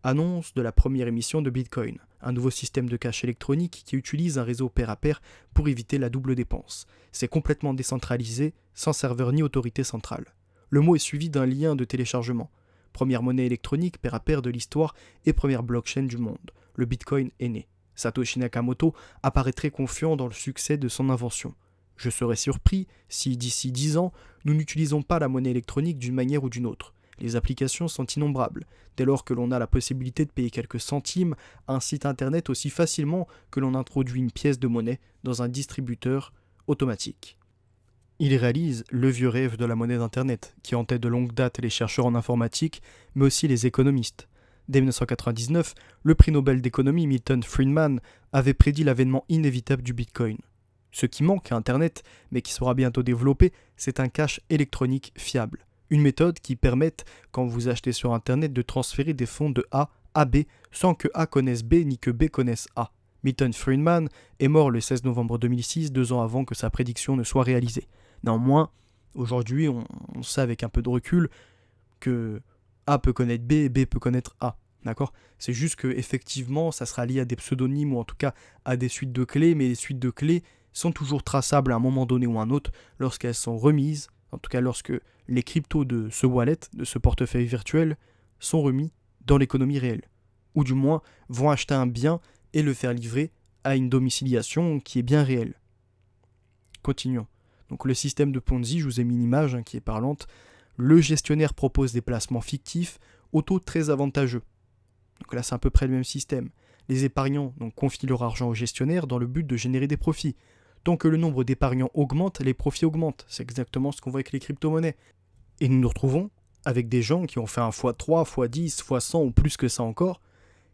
Annonce de la première émission de Bitcoin, un nouveau système de cash électronique qui utilise un réseau pair à pair pour éviter la double dépense. C'est complètement décentralisé, sans serveur ni autorité centrale. Le mot est suivi d'un lien de téléchargement. Première monnaie électronique pair à pair de l'histoire et première blockchain du monde. Le Bitcoin est né. Satoshi Nakamoto apparaît très confiant dans le succès de son invention. Je serais surpris si, d'ici 10 ans, nous n'utilisons pas la monnaie électronique d'une manière ou d'une autre. Les applications sont innombrables, dès lors que l'on a la possibilité de payer quelques centimes à un site internet aussi facilement que l'on introduit une pièce de monnaie dans un distributeur automatique. Il réalise le vieux rêve de la monnaie d'Internet, qui hantait de longue date les chercheurs en informatique, mais aussi les économistes. Dès 1999, le prix Nobel d'économie Milton Friedman avait prédit l'avènement inévitable du Bitcoin. Ce qui manque à Internet, mais qui sera bientôt développé, c'est un cash électronique fiable. Une méthode qui permette, quand vous achetez sur Internet, de transférer des fonds de A à B sans que A connaisse B ni que B connaisse A. Milton Friedman est mort le 16 novembre 2006, 2 ans avant que sa prédiction ne soit réalisée. Néanmoins, aujourd'hui, on sait avec un peu de recul que A peut connaître B et B peut connaître A. D'accord ? C'est juste que effectivement, ça sera lié à des pseudonymes ou en tout cas à des suites de clés, mais les suites de clés sont toujours traçables à un moment donné ou à un autre lorsqu'elles sont remises, en tout cas lorsque les cryptos de ce wallet, de ce portefeuille virtuel, sont remis dans l'économie réelle. Ou du moins vont acheter un bien et le faire livrer à une domiciliation qui est bien réelle. Continuons. Donc le système de Ponzi, je vous ai mis une image qui est parlante. Le gestionnaire propose des placements fictifs au taux très avantageux. Donc là c'est à peu près le même système. Les épargnants confient leur argent au gestionnaire dans le but de générer des profits. Tant que le nombre d'épargnants augmente, les profits augmentent. C'est exactement ce qu'on voit avec les crypto-monnaies. Et nous nous retrouvons avec des gens qui ont fait un x3, x10, x100 ou plus que ça encore,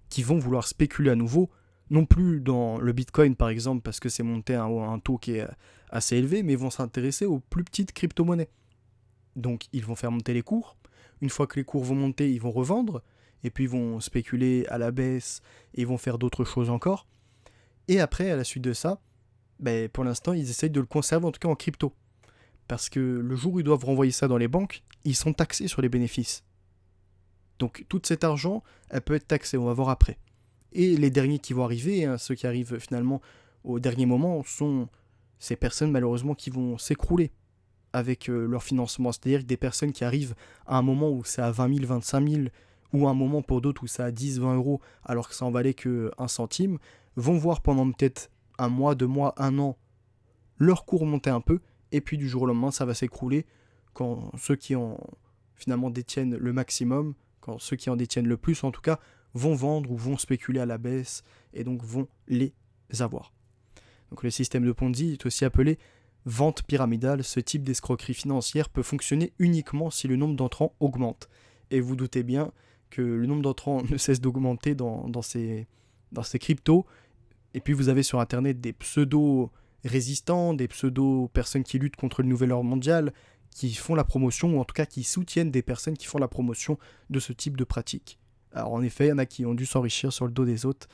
qui vont vouloir spéculer à nouveau, non plus dans le Bitcoin par exemple, parce que c'est monté à un taux qui est assez élevé, mais vont s'intéresser aux plus petites crypto-monnaies. Donc ils vont faire monter les cours. Une fois que les cours vont monter, ils vont revendre, et puis ils vont spéculer à la baisse, et ils vont faire d'autres choses encore. Et après, à la suite de ça, pour l'instant, ils essayent de le conserver en tout cas en crypto. Parce que le jour où ils doivent renvoyer ça dans les banques, ils sont taxés sur les bénéfices. Donc tout cet argent, elle peut être taxée, on va voir après. Et les derniers qui vont arriver, ceux qui arrivent finalement au dernier moment, sont ces personnes malheureusement qui vont s'écrouler avec leur financement. C'est-à-dire que des personnes qui arrivent à un moment où c'est à 20 000, 25 000, ou à un moment pour d'autres où c'est à 10, 20 euros, alors que ça en valait que 1 centime, vont voir pendant peut-être 1 mois, 2 mois, 1 an, leur cours monter un peu, et puis du jour au lendemain, ça va s'écrouler quand ceux qui en finalement détiennent le maximum, quand ceux qui en détiennent le plus en tout cas, vont vendre ou vont spéculer à la baisse, et donc vont les avoir. Donc le système de Ponzi est aussi appelé vente pyramidale. Ce type d'escroquerie financière peut fonctionner uniquement si le nombre d'entrants augmente. Et vous doutez bien que le nombre d'entrants ne cesse d'augmenter dans ces cryptos. Et puis vous avez sur internet des pseudo-résistants, des pseudo-personnes qui luttent contre le nouvel ordre mondial, qui font la promotion, ou en tout cas qui soutiennent des personnes qui font la promotion de ce type de pratique. Alors en effet, il y en a qui ont dû s'enrichir sur le dos des autres.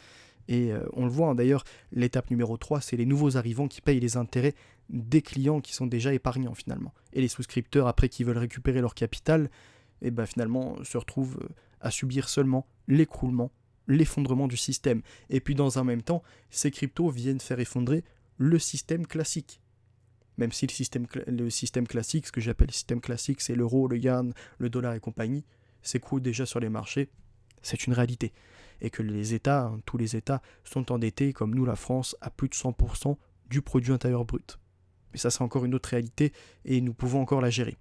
Et on le voit d'ailleurs, l'étape numéro 3, c'est les nouveaux arrivants qui payent les intérêts des clients qui sont déjà épargnants finalement. Et les souscripteurs, après qui veulent récupérer leur capital, et finalement se retrouvent à subir seulement l'écroulement, l'effondrement du système. Et puis dans un même temps, ces cryptos viennent faire effondrer le système classique. Même si le système classique, ce que j'appelle le système classique, c'est l'euro, le yuan, le dollar et compagnie, s'écroule déjà sur les marchés, c'est une réalité. Et que les États, tous les États, sont endettés, comme nous la France, à plus de 100% du produit intérieur brut. Mais ça c'est encore une autre réalité et nous pouvons encore la gérer.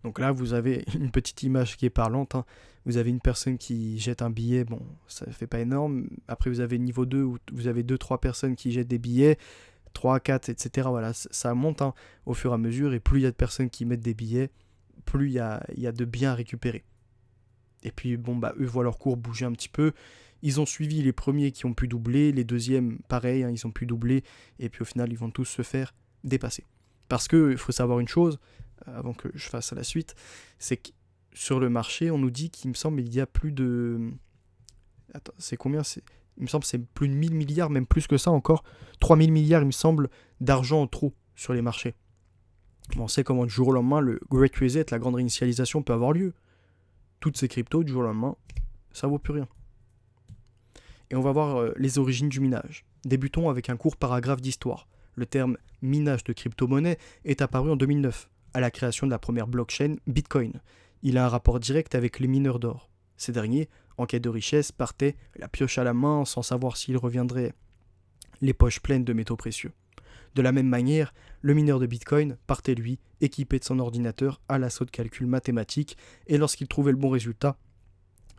Donc là vous avez une petite image qui est parlante. Vous avez une personne qui jette un billet, bon ça fait pas énorme. Après vous avez le niveau 2 où vous avez 2-3 personnes qui jettent des billets, 3, 4, etc. Voilà, ça monte au fur et à mesure, et plus il y a de personnes qui mettent des billets, plus il y a de biens à récupérer. Et puis eux voient leur cours bouger un petit peu. Ils ont suivi les premiers qui ont pu doubler, les deuxièmes pareil, ils ont pu doubler, et puis au final ils vont tous se faire dépasser. Parce que il faut savoir une chose, avant que je fasse à la suite, c'est que sur le marché, on nous dit qu'il me semble il y a plus de... Attends, c'est combien Il me semble que c'est plus de 1000 milliards, même plus que ça encore. 3000 milliards, il me semble, d'argent en trop sur les marchés. On sait comment du jour au lendemain, le Great Reset, la grande réinitialisation peut avoir lieu. Toutes ces cryptos, du jour au lendemain, ça vaut plus rien. Et on va voir les origines du minage. Débutons avec un court paragraphe d'histoire. Le terme minage de crypto-monnaie est apparu en 2009, à la création de la première blockchain Bitcoin. Il a un rapport direct avec les mineurs d'or. Ces derniers, en quête de richesse, partaient la pioche à la main sans savoir s'ils reviendraient les poches pleines de métaux précieux. De la même manière, le mineur de Bitcoin partait lui, équipé de son ordinateur à l'assaut de calculs mathématiques, et lorsqu'il trouvait le bon résultat,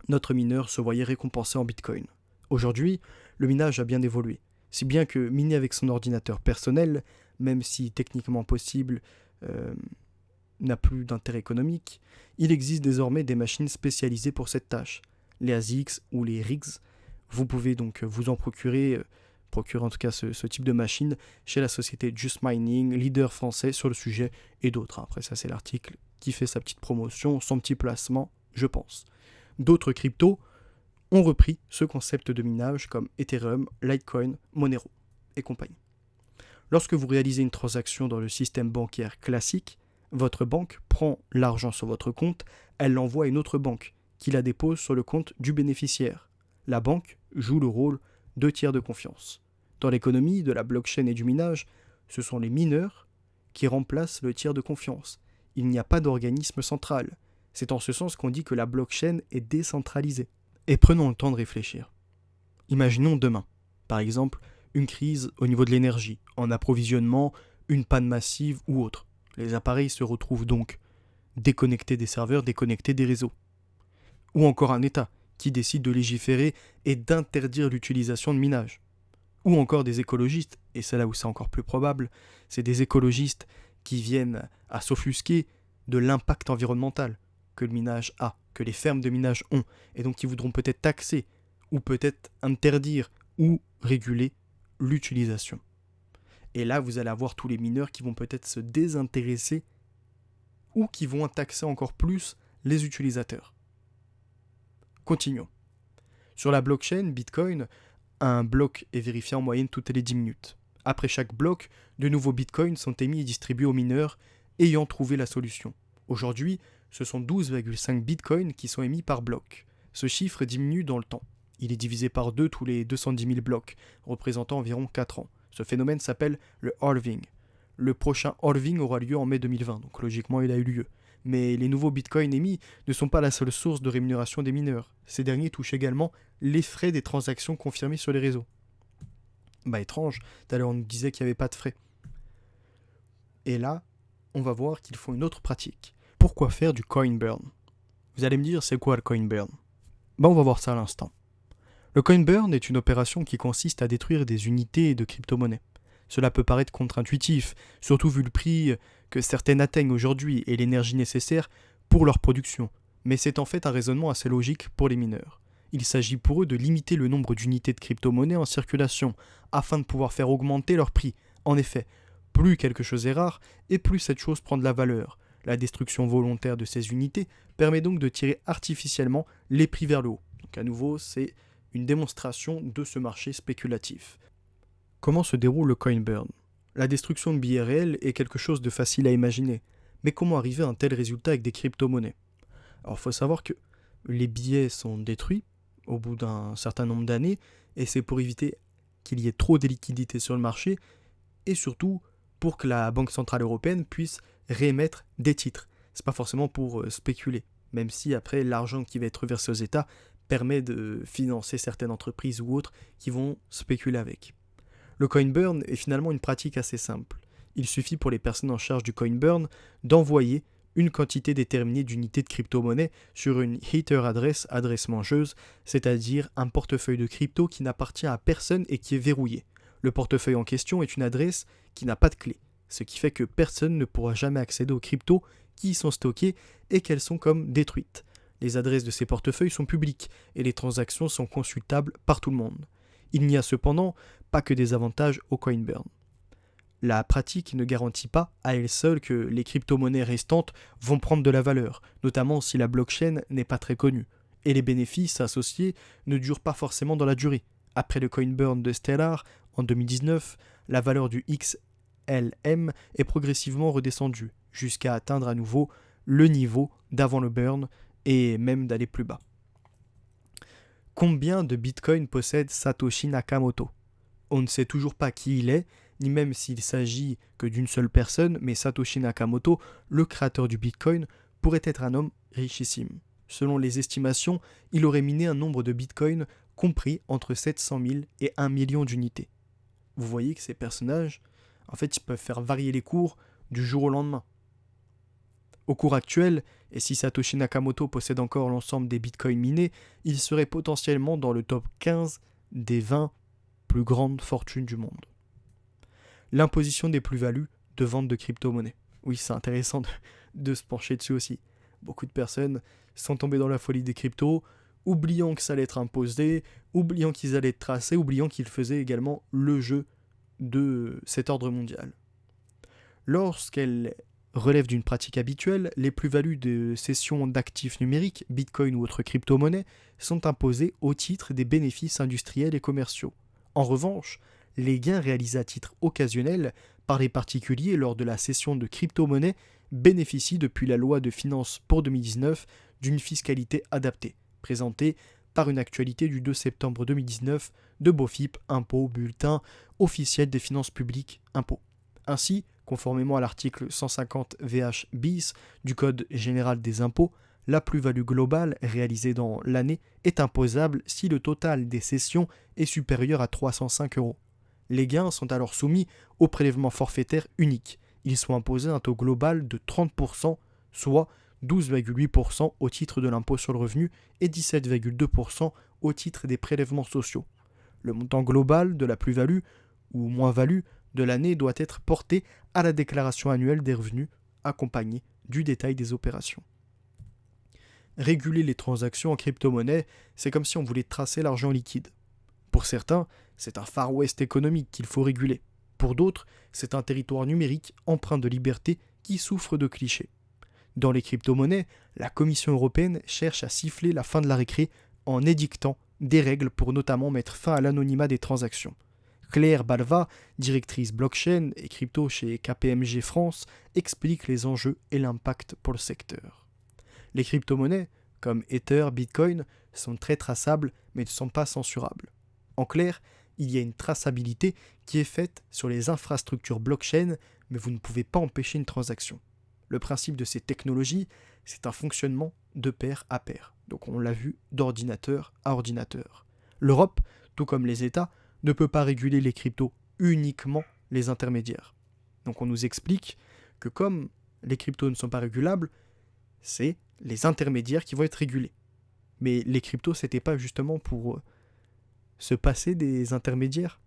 notre mineur se voyait récompensé en Bitcoin. Aujourd'hui, le minage a bien évolué, si bien que miner avec son ordinateur personnel, même si techniquement possible, n'a plus d'intérêt économique, il existe désormais des machines spécialisées pour cette tâche, les ASICs ou les RIGs. Vous pouvez donc vous en procurer en tout cas ce type de machine chez la société Just Mining, leader français sur le sujet, et d'autres. Après ça, c'est l'article qui fait sa petite promotion, son petit placement, je pense. D'autres cryptos ont repris ce concept de minage comme Ethereum, Litecoin, Monero et compagnie. Lorsque vous réalisez une transaction dans le système bancaire classique, votre banque prend l'argent sur votre compte, elle l'envoie à une autre banque qui la dépose sur le compte du bénéficiaire. La banque joue le rôle de tiers de confiance. Dans l'économie de la blockchain et du minage, ce sont les mineurs qui remplacent le tiers de confiance. Il n'y a pas d'organisme central. C'est en ce sens qu'on dit que la blockchain est décentralisée. Et prenons le temps de réfléchir. Imaginons demain, par exemple, une crise au niveau de l'énergie, en approvisionnement, une panne massive ou autre. Les appareils se retrouvent donc déconnectés des serveurs, déconnectés des réseaux. Ou encore un État qui décide de légiférer et d'interdire l'utilisation de minage. Ou encore des écologistes, et c'est là où c'est encore plus probable, c'est des écologistes qui viennent à s'offusquer de l'impact environnemental que le minage a, que les fermes de minage ont, et donc qui voudront peut-être taxer, ou peut-être interdire, ou réguler l'utilisation. Et là, vous allez avoir tous les mineurs qui vont peut-être se désintéresser, ou qui vont taxer encore plus les utilisateurs. Continuons. Sur la blockchain Bitcoin, un bloc est vérifié en moyenne toutes les 10 minutes. Après chaque bloc, de nouveaux bitcoins sont émis et distribués aux mineurs ayant trouvé la solution. Aujourd'hui, ce sont 12,5 bitcoins qui sont émis par bloc. Ce chiffre diminue dans le temps. Il est divisé par 2 tous les 210 000 blocs, représentant environ 4 ans. Ce phénomène s'appelle le halving. Le prochain halving aura lieu en mai 2020, donc logiquement il a eu lieu. Mais les nouveaux bitcoins émis ne sont pas la seule source de rémunération des mineurs. Ces derniers touchent également les frais des transactions confirmées sur les réseaux. Bah étrange, tout à l'heure on nous disait qu'il n'y avait pas de frais. Et là, on va voir qu'ils font une autre pratique. Pourquoi faire du coin burn ? Vous allez me dire, c'est quoi le coin burn ? Bah on va voir ça à l'instant. Le coin burn est une opération qui consiste à détruire des unités de crypto-monnaie. Cela peut paraître contre-intuitif, surtout vu le prix que certaines atteignent aujourd'hui et l'énergie nécessaire pour leur production, mais c'est en fait un raisonnement assez logique pour les mineurs. Il s'agit pour eux de limiter le nombre d'unités de crypto-monnaie en circulation, afin de pouvoir faire augmenter leur prix. En effet, plus quelque chose est rare, et plus cette chose prend de la valeur. La destruction volontaire de ces unités permet donc de tirer artificiellement les prix vers le haut. Donc à nouveau, c'est une démonstration de ce marché spéculatif. Comment se déroule le coin burn ? La destruction de billets réels est quelque chose de facile à imaginer, mais comment arriver à un tel résultat avec des crypto-monnaies ? Alors il faut savoir que les billets sont détruits au bout d'un certain nombre d'années, et c'est pour éviter qu'il y ait trop de liquidités sur le marché, et surtout pour que la Banque Centrale Européenne puisse réémettre des titres. C'est pas forcément pour spéculer, même si après l'argent qui va être versé aux États permet de financer certaines entreprises ou autres qui vont spéculer avec. Le coin burn est finalement une pratique assez simple. Il suffit pour les personnes en charge du coin burn d'envoyer une quantité déterminée d'unités de crypto-monnaie sur une header adresse mangeuse, c'est-à-dire un portefeuille de crypto qui n'appartient à personne et qui est verrouillé. Le portefeuille en question est une adresse qui n'a pas de clé, ce qui fait que personne ne pourra jamais accéder aux cryptos qui y sont stockées et qu'elles sont comme détruites. Les adresses de ces portefeuilles sont publiques et les transactions sont consultables par tout le monde. Il n'y a cependant pas que des avantages au coin burn. La pratique ne garantit pas à elle seule que les crypto-monnaies restantes vont prendre de la valeur, notamment si la blockchain n'est pas très connue, et les bénéfices associés ne durent pas forcément dans la durée. Après le coin burn de Stellar, en 2019, la valeur du BLM est progressivement redescendu, jusqu'à atteindre à nouveau le niveau d'avant le burn et même d'aller plus bas. Combien de bitcoins possède Satoshi Nakamoto ? On ne sait toujours pas qui il est, ni même s'il s'agit que d'une seule personne, mais Satoshi Nakamoto, le créateur du bitcoin, pourrait être un homme richissime. Selon les estimations, il aurait miné un nombre de bitcoins compris entre 700 000 et 1 million d'unités. Vous voyez que ces personnages, en fait, ils peuvent faire varier les cours du jour au lendemain. Au cours actuel, et si Satoshi Nakamoto possède encore l'ensemble des bitcoins minés, il serait potentiellement dans le top 15 des 20 plus grandes fortunes du monde. L'imposition des plus-values de vente de crypto-monnaies. Oui, c'est intéressant de se pencher dessus aussi. Beaucoup de personnes sont tombées dans la folie des cryptos, oubliant que ça allait être imposé, oubliant qu'ils allaient être tracés, oubliant qu'ils faisaient également le jeu de cet ordre mondial. Lorsqu'elles relèvent d'une pratique habituelle, les plus-values de cession d'actifs numériques, bitcoin ou autres crypto-monnaies, sont imposées au titre des bénéfices industriels et commerciaux. En revanche, les gains réalisés à titre occasionnel par les particuliers lors de la cession de crypto-monnaies bénéficient depuis la loi de finances pour 2019 d'une fiscalité adaptée, présentée par une actualité du 2 septembre 2019 de BOFIP, impôt, bulletin officiel des finances publiques, impôt. Ainsi, conformément à l'article 150 VH bis du Code général des impôts, la plus-value globale réalisée dans l'année est imposable si le total des cessions est supérieur à 305 €. Les gains sont alors soumis au prélèvement forfaitaire unique. Ils sont imposés à un taux global de 30%, soit 12,8% au titre de l'impôt sur le revenu et 17,2% au titre des prélèvements sociaux. Le montant global de la plus-value ou moins-value de l'année doit être porté à la déclaration annuelle des revenus, accompagnée du détail des opérations. Réguler les transactions en crypto-monnaie, c'est comme si on voulait tracer l'argent liquide. Pour certains, c'est un Far West économique qu'il faut réguler. Pour d'autres, c'est un territoire numérique empreint de liberté qui souffre de clichés. Dans les crypto-monnaies, la Commission européenne cherche à siffler la fin de la récré en édictant des règles pour notamment mettre fin à l'anonymat des transactions. Claire Balva, directrice blockchain et crypto chez KPMG France, explique les enjeux et l'impact pour le secteur. Les crypto-monnaies, comme Ether, Bitcoin, sont très traçables mais ne sont pas censurables. En clair, il y a une traçabilité qui est faite sur les infrastructures blockchain, mais vous ne pouvez pas empêcher une transaction. Le principe de ces technologies, c'est un fonctionnement de pair à pair. Donc on l'a vu d'ordinateur à ordinateur. L'Europe, tout comme les États, ne peut pas réguler les cryptos, uniquement les intermédiaires. Donc on nous explique que comme les cryptos ne sont pas régulables, c'est les intermédiaires qui vont être régulés. Mais les cryptos, c'était pas justement pour se passer des intermédiaires.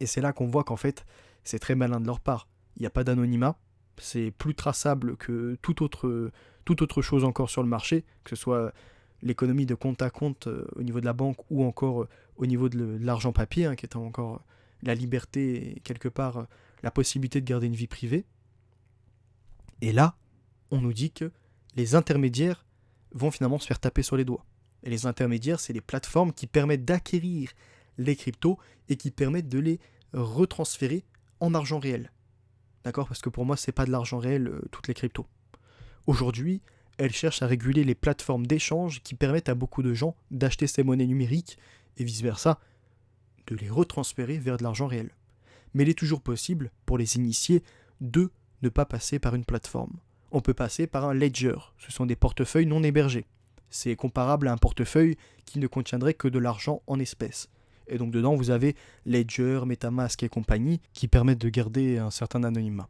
Et c'est là qu'on voit qu'en fait, c'est très malin de leur part. Il n'y a pas d'anonymat, c'est plus traçable que toute autre chose encore sur le marché, que ce soit l'économie de compte à compte au niveau de la banque ou encore au niveau de l'argent papier, qui est encore la liberté et quelque part la possibilité de garder une vie privée. Et là, on nous dit que les intermédiaires vont finalement se faire taper sur les doigts. Et les intermédiaires, c'est les plateformes qui permettent d'acquérir les cryptos et qui permettent de les retransférer en argent réel. D'accord ? Parce que pour moi, c'est pas de l'argent réel, toutes les cryptos. Aujourd'hui, elles cherchent à réguler les plateformes d'échange qui permettent à beaucoup de gens d'acheter ces monnaies numériques et vice-versa, de les retransférer vers de l'argent réel. Mais il est toujours possible, pour les initiés, de ne pas passer par une plateforme. On peut passer par un ledger, ce sont des portefeuilles non hébergés. C'est comparable à un portefeuille qui ne contiendrait que de l'argent en espèces. Et donc dedans, vous avez Ledger, MetaMask et compagnie qui permettent de garder un certain anonymat.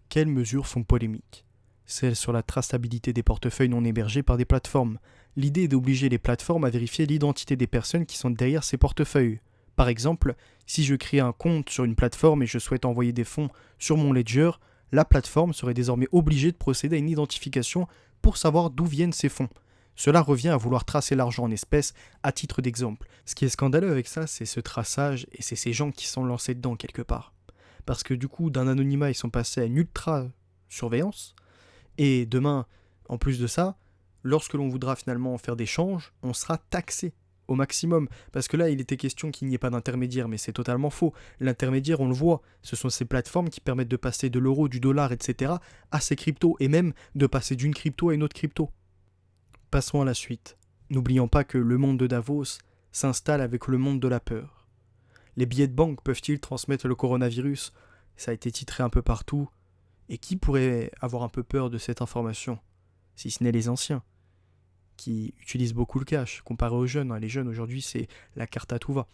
Quelles mesures font polémique ? Celles sur la traçabilité des portefeuilles non hébergés par des plateformes. L'idée est d'obliger les plateformes à vérifier l'identité des personnes qui sont derrière ces portefeuilles. Par exemple, si je crée un compte sur une plateforme et je souhaite envoyer des fonds sur mon Ledger, la plateforme serait désormais obligée de procéder à une identification pour savoir d'où viennent ces fonds. Cela revient à vouloir tracer l'argent en espèces à titre d'exemple. Ce qui est scandaleux avec ça, c'est ce traçage et c'est ces gens qui sont lancés dedans quelque part. Parce que du coup, d'un anonymat, ils sont passés à une ultra-surveillance. Et demain, en plus de ça, lorsque l'on voudra finalement faire des changes, on sera taxé au maximum, parce que là il était question qu'il n'y ait pas d'intermédiaire, mais c'est totalement faux. L'intermédiaire, on le voit, ce sont ces plateformes qui permettent de passer de l'euro, du dollar, etc. à ces cryptos, et même de passer d'une crypto à une autre crypto. Passons à la suite. N'oublions pas que le monde de Davos s'installe avec le monde de la peur. Les billets de banque peuvent-ils transmettre le coronavirus ? Ça a été titré un peu partout. Et qui pourrait avoir un peu peur de cette information ? Si ce n'est les anciens, qui utilisent beaucoup le cash, comparé aux jeunes. Les jeunes aujourd'hui, c'est la carte à tout va.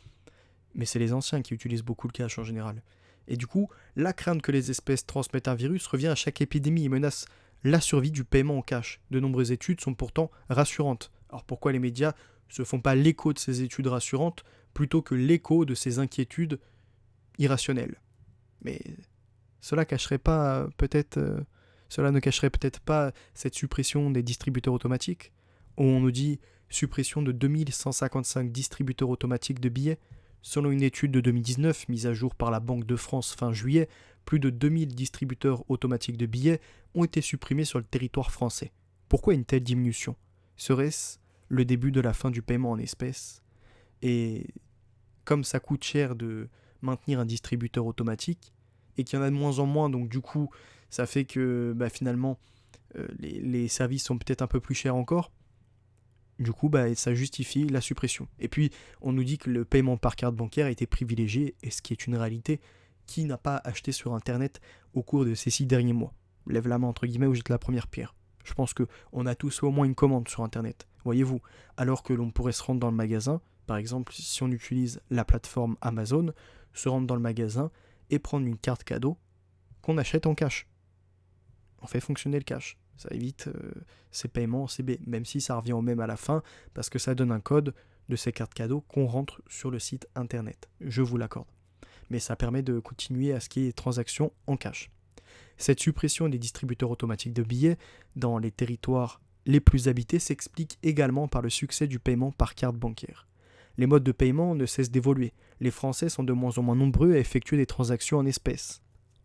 Mais c'est les anciens qui utilisent beaucoup le cash en général. Et du coup, la crainte que les espèces transmettent un virus revient à chaque épidémie et menace la survie du paiement en cash. De nombreuses études sont pourtant rassurantes. Alors pourquoi les médias se font pas l'écho de ces études rassurantes plutôt que l'écho de ces inquiétudes irrationnelles ? Mais cela ne cacherait peut-être pas cette suppression des distributeurs automatiques, où on nous dit suppression de 2155 distributeurs automatiques de billets. Selon une étude de 2019 mise à jour par la Banque de France fin juillet, plus de 2000 distributeurs automatiques de billets ont été supprimés sur le territoire français. Pourquoi une telle diminution ? Serait-ce le début de la fin du paiement en espèces ? Et comme ça coûte cher de maintenir un distributeur automatique, et qu'il y en a de moins en moins, donc du coup, ça fait que finalement, les services sont peut-être un peu plus chers encore. Du coup, ça justifie la suppression. Et puis, on nous dit que le paiement par carte bancaire a été privilégié, et ce qui est une réalité. Qui n'a pas acheté sur Internet au cours de ces 6 derniers mois ? Lève la main, entre guillemets, ou jette la première pierre. Je pense qu'on a tous au moins une commande sur Internet, voyez-vous. Alors que l'on pourrait se rendre dans le magasin, par exemple, si on utilise la plateforme Amazon, se rendre dans le magasin et prendre une carte cadeau qu'on achète en cash. On fait fonctionner le cash. Ça évite ces paiements en CB, même si ça revient au même à la fin, parce que ça donne un code de ces cartes cadeaux qu'on rentre sur le site internet. Je vous l'accorde. Mais ça permet de continuer à ce qui est transactions en cash. Cette suppression des distributeurs automatiques de billets dans les territoires les plus habités s'explique également par le succès du paiement par carte bancaire. Les modes de paiement ne cessent d'évoluer. Les Français sont de moins en moins nombreux à effectuer des transactions en espèces.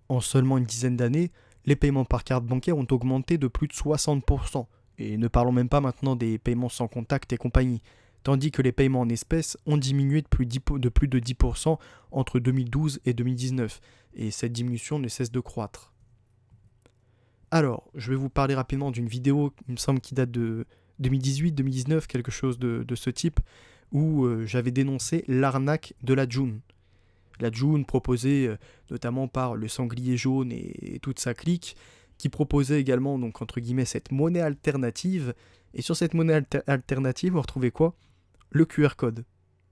En seulement une dizaine d'années, les paiements par carte bancaire ont augmenté de plus de 60%. Et ne parlons même pas maintenant des paiements sans contact et compagnie. Tandis que les paiements en espèces ont diminué de plus de 10% entre 2012 et 2019. Et cette diminution ne cesse de croître. Alors, je vais vous parler rapidement d'une vidéo, il me semble, qui date de 2018-2019, quelque chose de ce type, où j'avais dénoncé l'arnaque de la June. La June proposée notamment par le sanglier jaune et toute sa clique, qui proposait également, donc entre guillemets, cette monnaie alternative. Et sur cette monnaie alternative, vous retrouvez quoi ? Le QR code.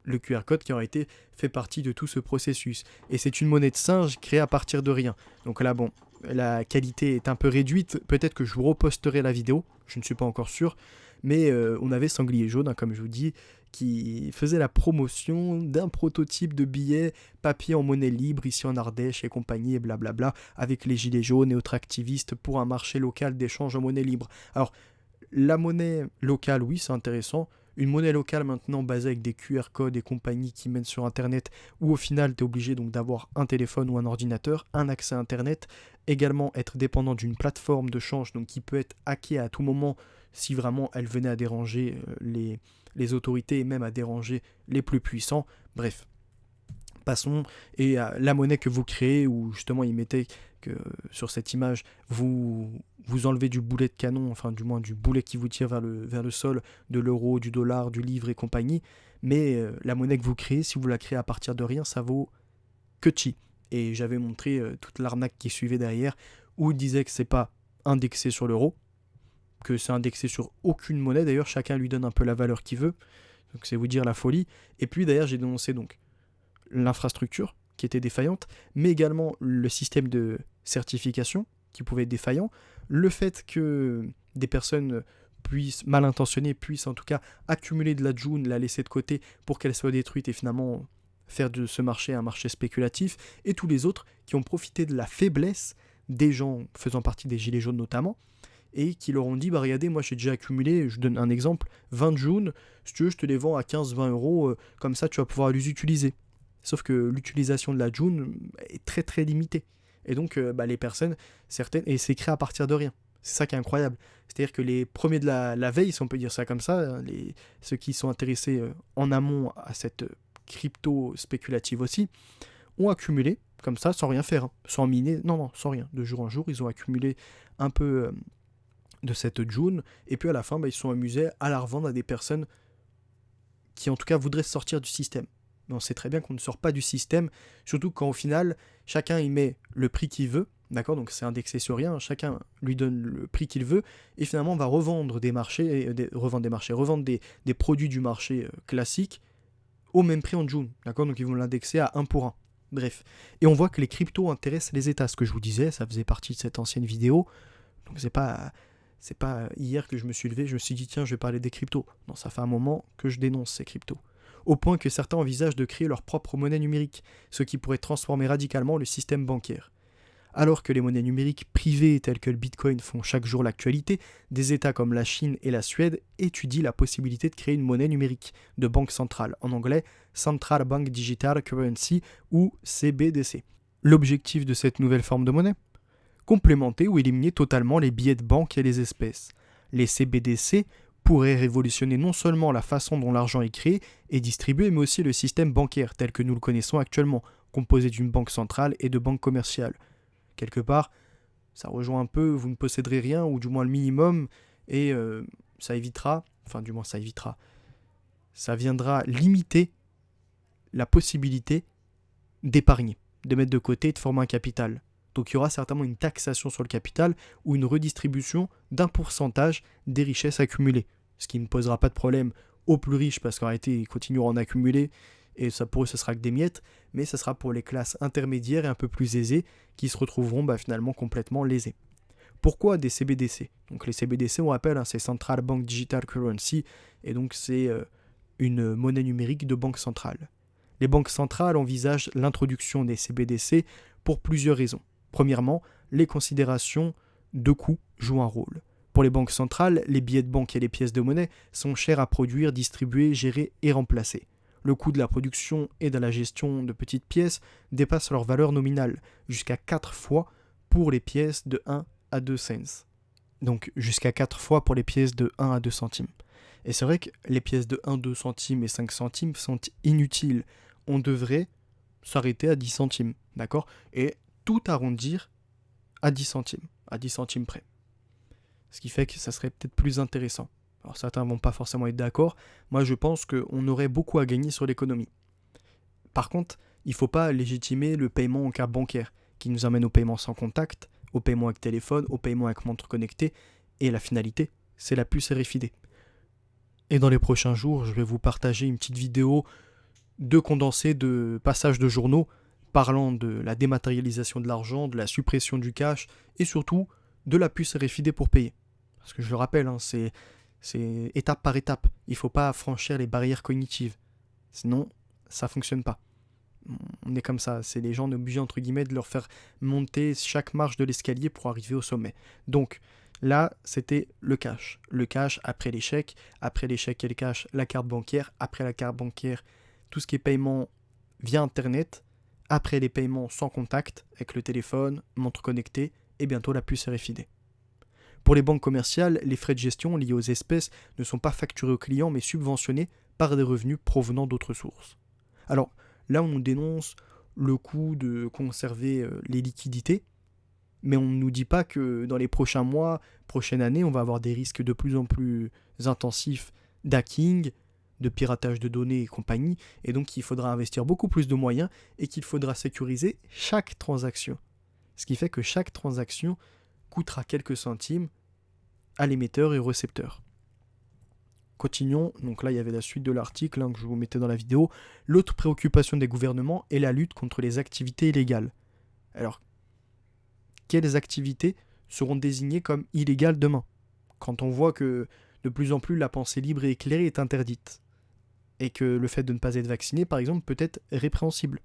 Le QR code qui aurait été fait partie de tout ce processus. Et c'est une monnaie de singe créée à partir de rien. Donc là, bon, la qualité est un peu réduite. Peut-être que je vous reposterai la vidéo, je ne suis pas encore sûr. Mais on avait Sanglier Jaune, comme je vous dis, qui faisait la promotion d'un prototype de billet papier en monnaie libre ici en Ardèche et compagnie et blablabla, avec les gilets jaunes et autres activistes pour un marché local d'échange en monnaie libre. Alors, la monnaie locale, oui, c'est intéressant. Une monnaie locale maintenant basée avec des QR codes et compagnie qui mènent sur Internet, où au final tu es obligé donc d'avoir un téléphone ou un ordinateur, un accès à Internet, également être dépendant d'une plateforme de change donc qui peut être hackée à tout moment si vraiment elle venait à déranger les autorités et même à déranger les plus puissants. Bref, passons. Et la monnaie que vous créez, où justement il mettait que sur cette image, vous enlevez du boulet de canon, enfin du moins du boulet qui vous tire vers le sol, de l'euro, du dollar, du livre et compagnie. Mais la monnaie que vous créez, si vous la créez à partir de rien, ça vaut que chi. Et j'avais montré toute l'arnaque qui suivait derrière, où il disait que c'est pas indexé sur l'euro, que c'est indexé sur aucune monnaie. D'ailleurs, chacun lui donne un peu la valeur qu'il veut. Donc c'est vous dire la folie. Et puis d'ailleurs, j'ai dénoncé donc l'infrastructure qui était défaillante, mais également le système de certification qui pouvait être défaillant, le fait que des personnes mal intentionnées puissent en tout cas accumuler de la June, la laisser de côté pour qu'elle soit détruite et finalement faire de ce marché un marché spéculatif, et tous les autres qui ont profité de la faiblesse des gens faisant partie des gilets jaunes notamment, et qui leur ont dit, regardez, moi j'ai déjà accumulé, je donne un exemple, 20 June, si tu veux je te les vends à 15-20 euros, comme ça tu vas pouvoir les utiliser. Sauf que l'utilisation de la June est très très limitée. Et donc les personnes, certaines, et c'est créé à partir de rien. C'est ça qui est incroyable. C'est-à-dire que les premiers de la veille, si on peut dire ça comme ça, ceux qui sont intéressés en amont à cette crypto spéculative aussi, ont accumulé comme ça sans rien faire, hein, sans miner, non, sans rien. De jour en jour, ils ont accumulé un peu de cette June, et puis à la fin, ils se sont amusés à la revendre à des personnes qui en tout cas voudraient sortir du système. Mais on sait très bien qu'on ne sort pas du système, surtout quand au final, chacun y met le prix qu'il veut, d'accord, donc c'est indexé sur rien, chacun lui donne le prix qu'il veut, et finalement on va revendre des produits du marché classique au même prix en June, d'accord, donc ils vont l'indexer à 1 pour 1. Bref, et on voit que les cryptos intéressent les États, ce que je vous disais, ça faisait partie de cette ancienne vidéo, donc c'est pas hier que je me suis levé, je me suis dit tiens je vais parler des cryptos, non ça fait un moment que je dénonce ces cryptos. Au point que certains envisagent de créer leur propre monnaie numérique, ce qui pourrait transformer radicalement le système bancaire. Alors que les monnaies numériques privées telles que le Bitcoin font chaque jour l'actualité, des États comme la Chine et la Suède étudient la possibilité de créer une monnaie numérique de banque centrale, en anglais Central Bank Digital Currency ou CBDC. L'objectif de cette nouvelle forme de monnaie ? Complémenter ou éliminer totalement les billets de banque et les espèces. Les CBDC pourraient révolutionner non seulement la façon dont l'argent est créé et distribué, mais aussi le système bancaire tel que nous le connaissons actuellement, composé d'une banque centrale et de banques commerciales. Quelque part, ça rejoint un peu, vous ne posséderez rien, ou du moins le minimum, et ça viendra limiter la possibilité d'épargner, de mettre de côté et de former un capital. Donc il y aura certainement une taxation sur le capital ou une redistribution d'un pourcentage des richesses accumulées. Ce qui ne posera pas de problème aux plus riches parce qu'en réalité ils continueront à en accumuler et ça pour eux ce sera que des miettes, mais ça sera pour les classes intermédiaires et un peu plus aisées qui se retrouveront finalement complètement lésées. Pourquoi des CBDC ? Donc les CBDC on rappelle, c'est Central Bank Digital Currency et donc c'est une monnaie numérique de banque centrale. Les banques centrales envisagent l'introduction des CBDC pour plusieurs raisons. Premièrement, les considérations de coût jouent un rôle. Pour les banques centrales, les billets de banque et les pièces de monnaie sont chers à produire, distribuer, gérer et remplacer. Le coût de la production et de la gestion de petites pièces dépasse leur valeur nominale, jusqu'à 4 fois pour les pièces de 1 à 2 cents. Donc jusqu'à 4 fois pour les pièces de 1 à 2 centimes. Et c'est vrai que les pièces de 1, 2 centimes et 5 centimes sont inutiles. On devrait s'arrêter à 10 centimes, d'accord ? Et tout arrondir à 10 centimes près. Ce qui fait que ça serait peut-être plus intéressant. Alors certains ne vont pas forcément être d'accord, moi je pense qu'on aurait beaucoup à gagner sur l'économie. Par contre, il ne faut pas légitimer le paiement en carte bancaire, qui nous amène au paiement sans contact, au paiement avec téléphone, au paiement avec montre connectée, et la finalité, c'est la puce RFID. Et dans les prochains jours, je vais vous partager une petite vidéo de condensé de passages de journaux parlant de la dématérialisation de l'argent, de la suppression du cash et surtout de la puce RFID pour payer. Parce que je le rappelle, c'est étape par étape. Il ne faut pas franchir les barrières cognitives. Sinon, ça ne fonctionne pas. On est comme ça. C'est les gens, on est obligé entre guillemets de leur faire monter chaque marche de l'escalier pour arriver au sommet. Donc là, c'était le cash. Le cash après les chèques et le cash, la carte bancaire. Après la carte bancaire, tout ce qui est paiement via Internet. Après les paiements sans contact, avec le téléphone, montre connectée, et bientôt la puce RFID. Pour les banques commerciales, les frais de gestion liés aux espèces ne sont pas facturés aux clients, mais subventionnés par des revenus provenant d'autres sources. Alors, là, on dénonce le coût de conserver les liquidités, mais on ne nous dit pas que dans les prochains mois, prochaines années, on va avoir des risques de plus en plus intensifs d'hacking, de piratage de données et compagnie, et donc il faudra investir beaucoup plus de moyens et qu'il faudra sécuriser chaque transaction. Ce qui fait que chaque transaction coûtera quelques centimes à l'émetteur et au récepteur. Continuons, donc là il y avait la suite de l'article que je vous mettais dans la vidéo. L'autre préoccupation des gouvernements est la lutte contre les activités illégales. Alors, quelles activités seront désignées comme illégales demain ? Quand on voit que de plus en plus la pensée libre et éclairée est interdite. Et que le fait de ne pas être vacciné, par exemple, peut être répréhensible.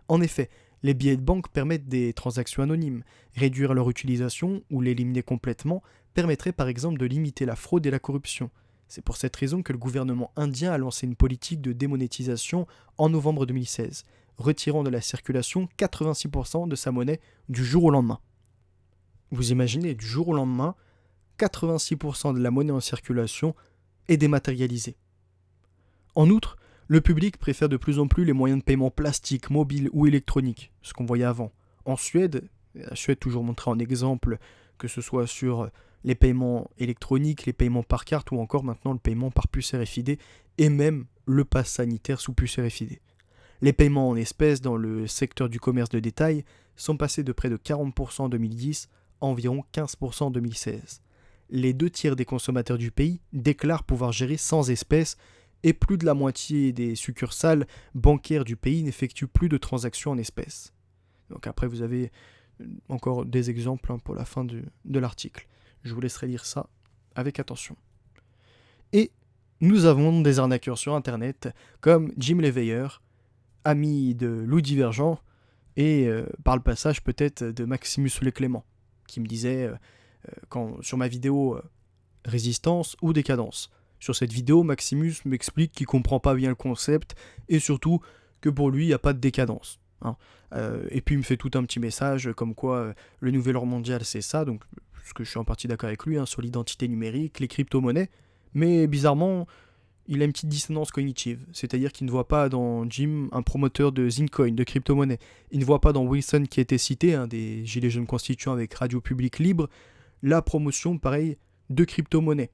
En effet, les billets de banque permettent des transactions anonymes. Réduire leur utilisation ou l'éliminer complètement permettrait par exemple de limiter la fraude et la corruption. C'est pour cette raison que le gouvernement indien a lancé une politique de démonétisation en novembre 2016, retirant de la circulation 86% de sa monnaie du jour au lendemain. Vous imaginez, du jour au lendemain, 86% de la monnaie en circulation est dématérialisée. En outre, le public préfère de plus en plus les moyens de paiement plastiques, mobiles ou électroniques, ce qu'on voyait avant. En Suède, la Suède toujours montré en exemple, que ce soit sur les paiements électroniques, les paiements par carte ou encore maintenant le paiement par puce RFID et même le pass sanitaire sous puce RFID. Les paiements en espèces dans le secteur du commerce de détail sont passés de près de 40% en 2010 à environ 15% en 2016. Les 2 tiers des consommateurs du pays déclarent pouvoir gérer sans espèces et plus de la moitié des succursales bancaires du pays n'effectuent plus de transactions en espèces. Donc après vous avez encore des exemples pour la fin de l'article. Je vous laisserai lire ça avec attention. Et nous avons des arnaqueurs sur internet comme Jim Leveilleur, ami de Louis Divergent, et par le passage peut-être de Maximus Le Clément, qui me disait sur ma vidéo Résistance ou Décadence. Sur cette vidéo, Maximus m'explique qu'il comprend pas bien le concept et surtout que pour lui, il n'y a pas de décadence. Et puis il me fait tout un petit message comme quoi le nouvel ordre mondial c'est ça, donc ce que je suis en partie d'accord avec lui, sur l'identité numérique, les crypto-monnaies, mais bizarrement, il a une petite dissonance cognitive, c'est-à-dire qu'il ne voit pas dans Jim un promoteur de Zincoin, de crypto-monnaie, il ne voit pas dans Wilson qui a été cité, un des gilets jaunes constituants avec Radio Public Libre, la promotion, pareil, de crypto-monnaie.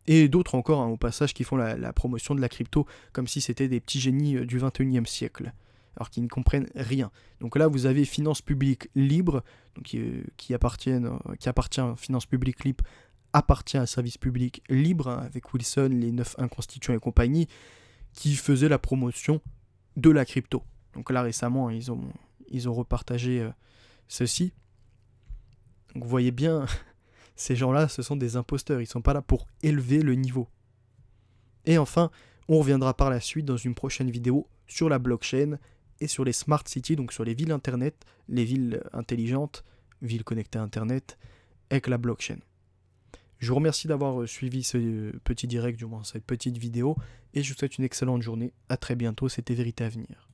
Et d'autres encore, au passage, qui font la promotion de la crypto comme si c'était des petits génies du 21e siècle, alors qu'ils ne comprennent rien. Donc là, vous avez Finances Publiques Libre, donc qui appartient à Finances Publiques Libre, appartient à Service Public Libre, avec Wilson, les 9-1 constituants et compagnie, qui faisaient la promotion de la crypto. Donc là, récemment, ils ont repartagé ceci. Donc vous voyez bien, ces gens-là, ce sont des imposteurs, ils ne sont pas là pour élever le niveau. Et enfin, on reviendra par la suite dans une prochaine vidéo sur la blockchain et sur les smart cities, donc sur les villes internet, les villes intelligentes, villes connectées à internet, avec la blockchain. Je vous remercie d'avoir suivi ce petit direct, du moins cette petite vidéo, et je vous souhaite une excellente journée. À très bientôt, c'était Vérité à venir.